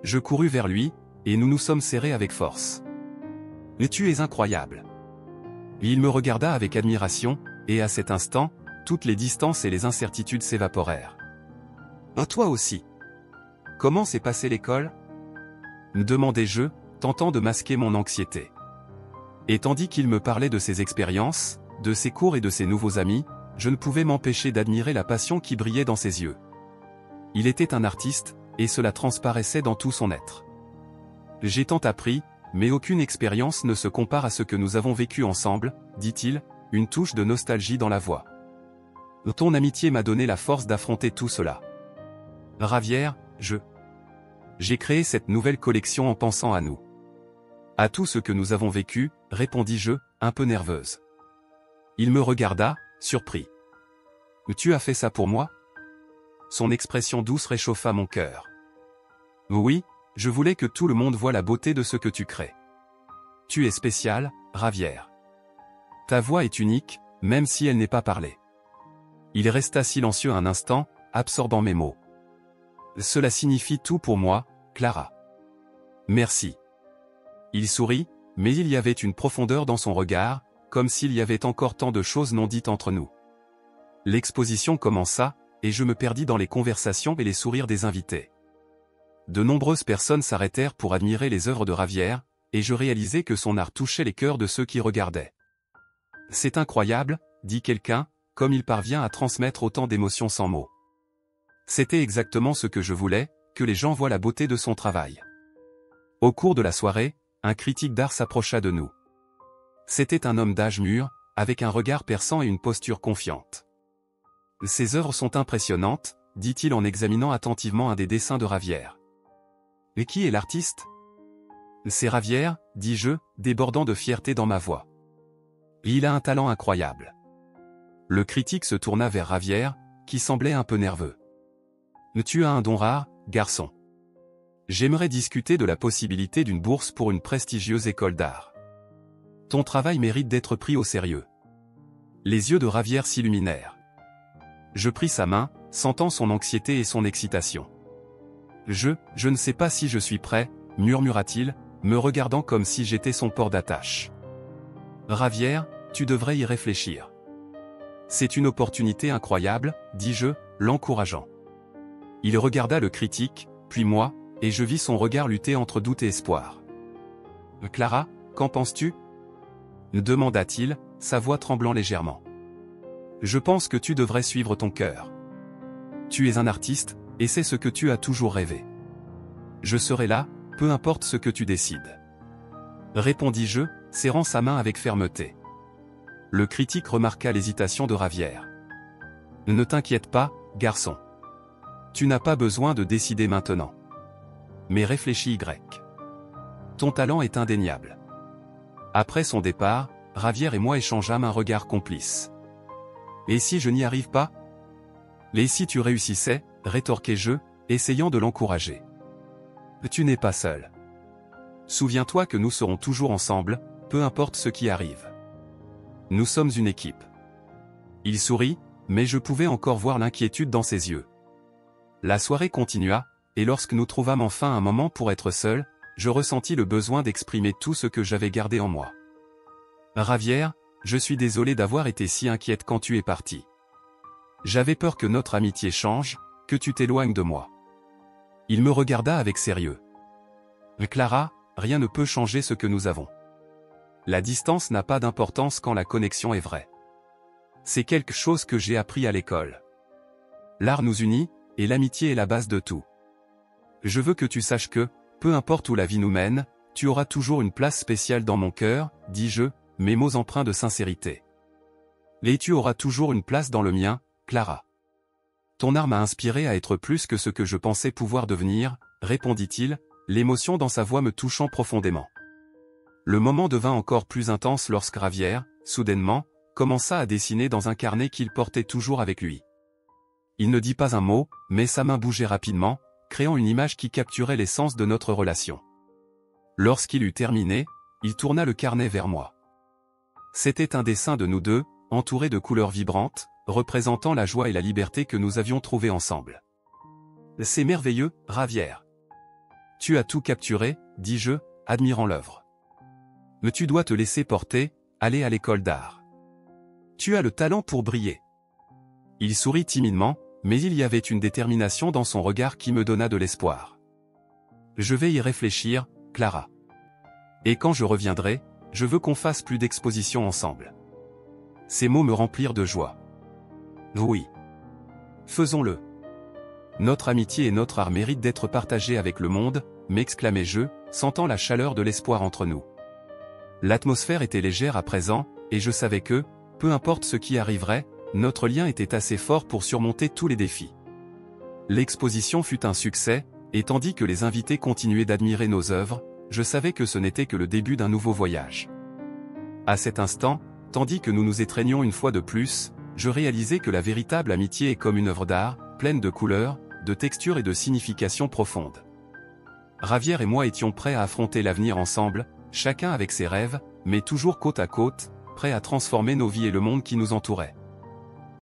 Speaker 1: Je courus vers lui, et nous nous sommes serrés avec force. « Tu es incroyable !» Il me regarda avec admiration, et à cet instant, toutes les distances et les incertitudes s'évaporèrent. « Toi aussi !»« Comment s'est passée l'école ?» me demandai-je, tentant de masquer mon anxiété. Et tandis qu'il me parlait de ses expériences, de ses cours et de ses nouveaux amis, je ne pouvais m'empêcher d'admirer la passion qui brillait dans ses yeux. Il était un artiste, et cela transparaissait dans tout son être. J'ai tant appris, mais aucune expérience ne se compare à ce que nous avons vécu ensemble, dit-il, une touche de nostalgie dans la voix. Ton amitié m'a donné la force d'affronter tout cela. Javier, j'ai créé cette nouvelle collection en pensant à nous. À tout ce que nous avons vécu, répondis-je, un peu nerveuse. Il me regarda, surpris. Tu as fait ça pour moi? Son expression douce réchauffa mon cœur. Oui, je voulais que tout le monde voie la beauté de ce que tu crées. Tu es spécial, Javier. Ta voix est unique, même si elle n'est pas parlée. Il resta silencieux un instant, absorbant mes mots. Cela signifie tout pour moi, Clara. Merci. Il sourit, mais il y avait une profondeur dans son regard, comme s'il y avait encore tant de choses non dites entre nous. L'exposition commença, et je me perdis dans les conversations et les sourires des invités. De nombreuses personnes s'arrêtèrent pour admirer les œuvres de Javier, et je réalisai que son art touchait les cœurs de ceux qui regardaient. C'est incroyable, dit quelqu'un, comme il parvient à transmettre autant d'émotions sans mots. C'était exactement ce que je voulais, que les gens voient la beauté de son travail. Au cours de la soirée, un critique d'art s'approcha de nous. C'était un homme d'âge mûr, avec un regard perçant et une posture confiante. Ses œuvres sont impressionnantes, dit-il en examinant attentivement un des dessins de Javier. Et qui est l'artiste? C'est Javier, dis-je, débordant de fierté dans ma voix. Il a un talent incroyable. Le critique se tourna vers Javier, qui semblait un peu nerveux. Tu as un don rare, garçon. J'aimerais discuter de la possibilité d'une bourse pour une prestigieuse école d'art. Ton travail mérite d'être pris au sérieux. Les yeux de Javier s'illuminèrent. Je pris sa main, sentant son anxiété et son excitation. Je ne sais pas si je suis prêt, murmura-t-il, me regardant comme si j'étais son port d'attache. Javier, tu devrais y réfléchir. C'est une opportunité incroyable, dis-je, l'encourageant. Il regarda le critique, puis moi, et je vis son regard lutter entre doute et espoir. Clara, qu'en penses-tu? Demanda-t-il, sa voix tremblant légèrement. Je pense que tu devrais suivre ton cœur. Tu es un artiste, et c'est ce que tu as toujours rêvé. Je serai là, peu importe ce que tu décides. Répondis-je, serrant sa main avec fermeté. Le critique remarqua l'hésitation de Javier. Ne t'inquiète pas, garçon. Tu n'as pas besoin de décider maintenant. Mais réfléchis Y. Ton talent est indéniable. Après son départ, Javier et moi échangeâmes un regard complice. Et si je n'y arrive pas? Et si tu réussissais, rétorquai-je, essayant de l'encourager. Tu n'es pas seul. Souviens-toi que nous serons toujours ensemble, peu importe ce qui arrive. Nous sommes une équipe. Il sourit, mais je pouvais encore voir l'inquiétude dans ses yeux. La soirée continua, et lorsque nous trouvâmes enfin un moment pour être seuls, je ressentis le besoin d'exprimer tout ce que j'avais gardé en moi. Javier, je suis désolé d'avoir été si inquiète quand tu es parti. J'avais peur que notre amitié change, que tu t'éloignes de moi. Il me regarda avec sérieux. Clara, rien ne peut changer ce que nous avons. La distance n'a pas d'importance quand la connexion est vraie. C'est quelque chose que j'ai appris à l'école. L'art nous unit, et l'amitié est la base de tout. Je veux que tu saches que, peu importe où la vie nous mène, tu auras toujours une place spéciale dans mon cœur, dis-je, mes mots empreints de sincérité. Et tu auras toujours une place dans le mien, Clara. Ton art m'a inspiré à être plus que ce que je pensais pouvoir devenir, répondit-il, l'émotion dans sa voix me touchant profondément. Le moment devint encore plus intense lorsque Javier, soudainement, commença à dessiner dans un carnet qu'il portait toujours avec lui. Il ne dit pas un mot, mais sa main bougeait rapidement, créant une image qui capturait l'essence de notre relation. Lorsqu'il eut terminé, il tourna le carnet vers moi. C'était un dessin de nous deux, entouré de couleurs vibrantes, représentant la joie et la liberté que nous avions trouvées ensemble. C'est merveilleux, Javier. Tu as tout capturé, dis-je, admirant l'œuvre. Mais tu dois te laisser porter, aller à l'école d'art. Tu as le talent pour briller. Il sourit timidement, mais il y avait une détermination dans son regard qui me donna de l'espoir. Je vais y réfléchir, Clara. Et quand je reviendrai, je veux qu'on fasse plus d'expositions ensemble. Ces mots me remplirent de joie. Oui. Faisons-le. Notre amitié et notre art méritent d'être partagés avec le monde, m'exclamai-je, sentant la chaleur de l'espoir entre nous. L'atmosphère était légère à présent, et je savais que, peu importe ce qui arriverait, Notre lien était assez fort pour surmonter tous les défis. L'exposition fut un succès, et tandis que les invités continuaient d'admirer nos œuvres, je savais que ce n'était que le début d'un nouveau voyage. À cet instant, tandis que nous nous étreignions une fois de plus, je réalisais que la véritable amitié est comme une œuvre d'art, pleine de couleurs, de textures et de significations profondes. Javier et moi étions prêts à affronter l'avenir ensemble, chacun avec ses rêves, mais toujours côte à côte, prêts à transformer nos vies et le monde qui nous entourait.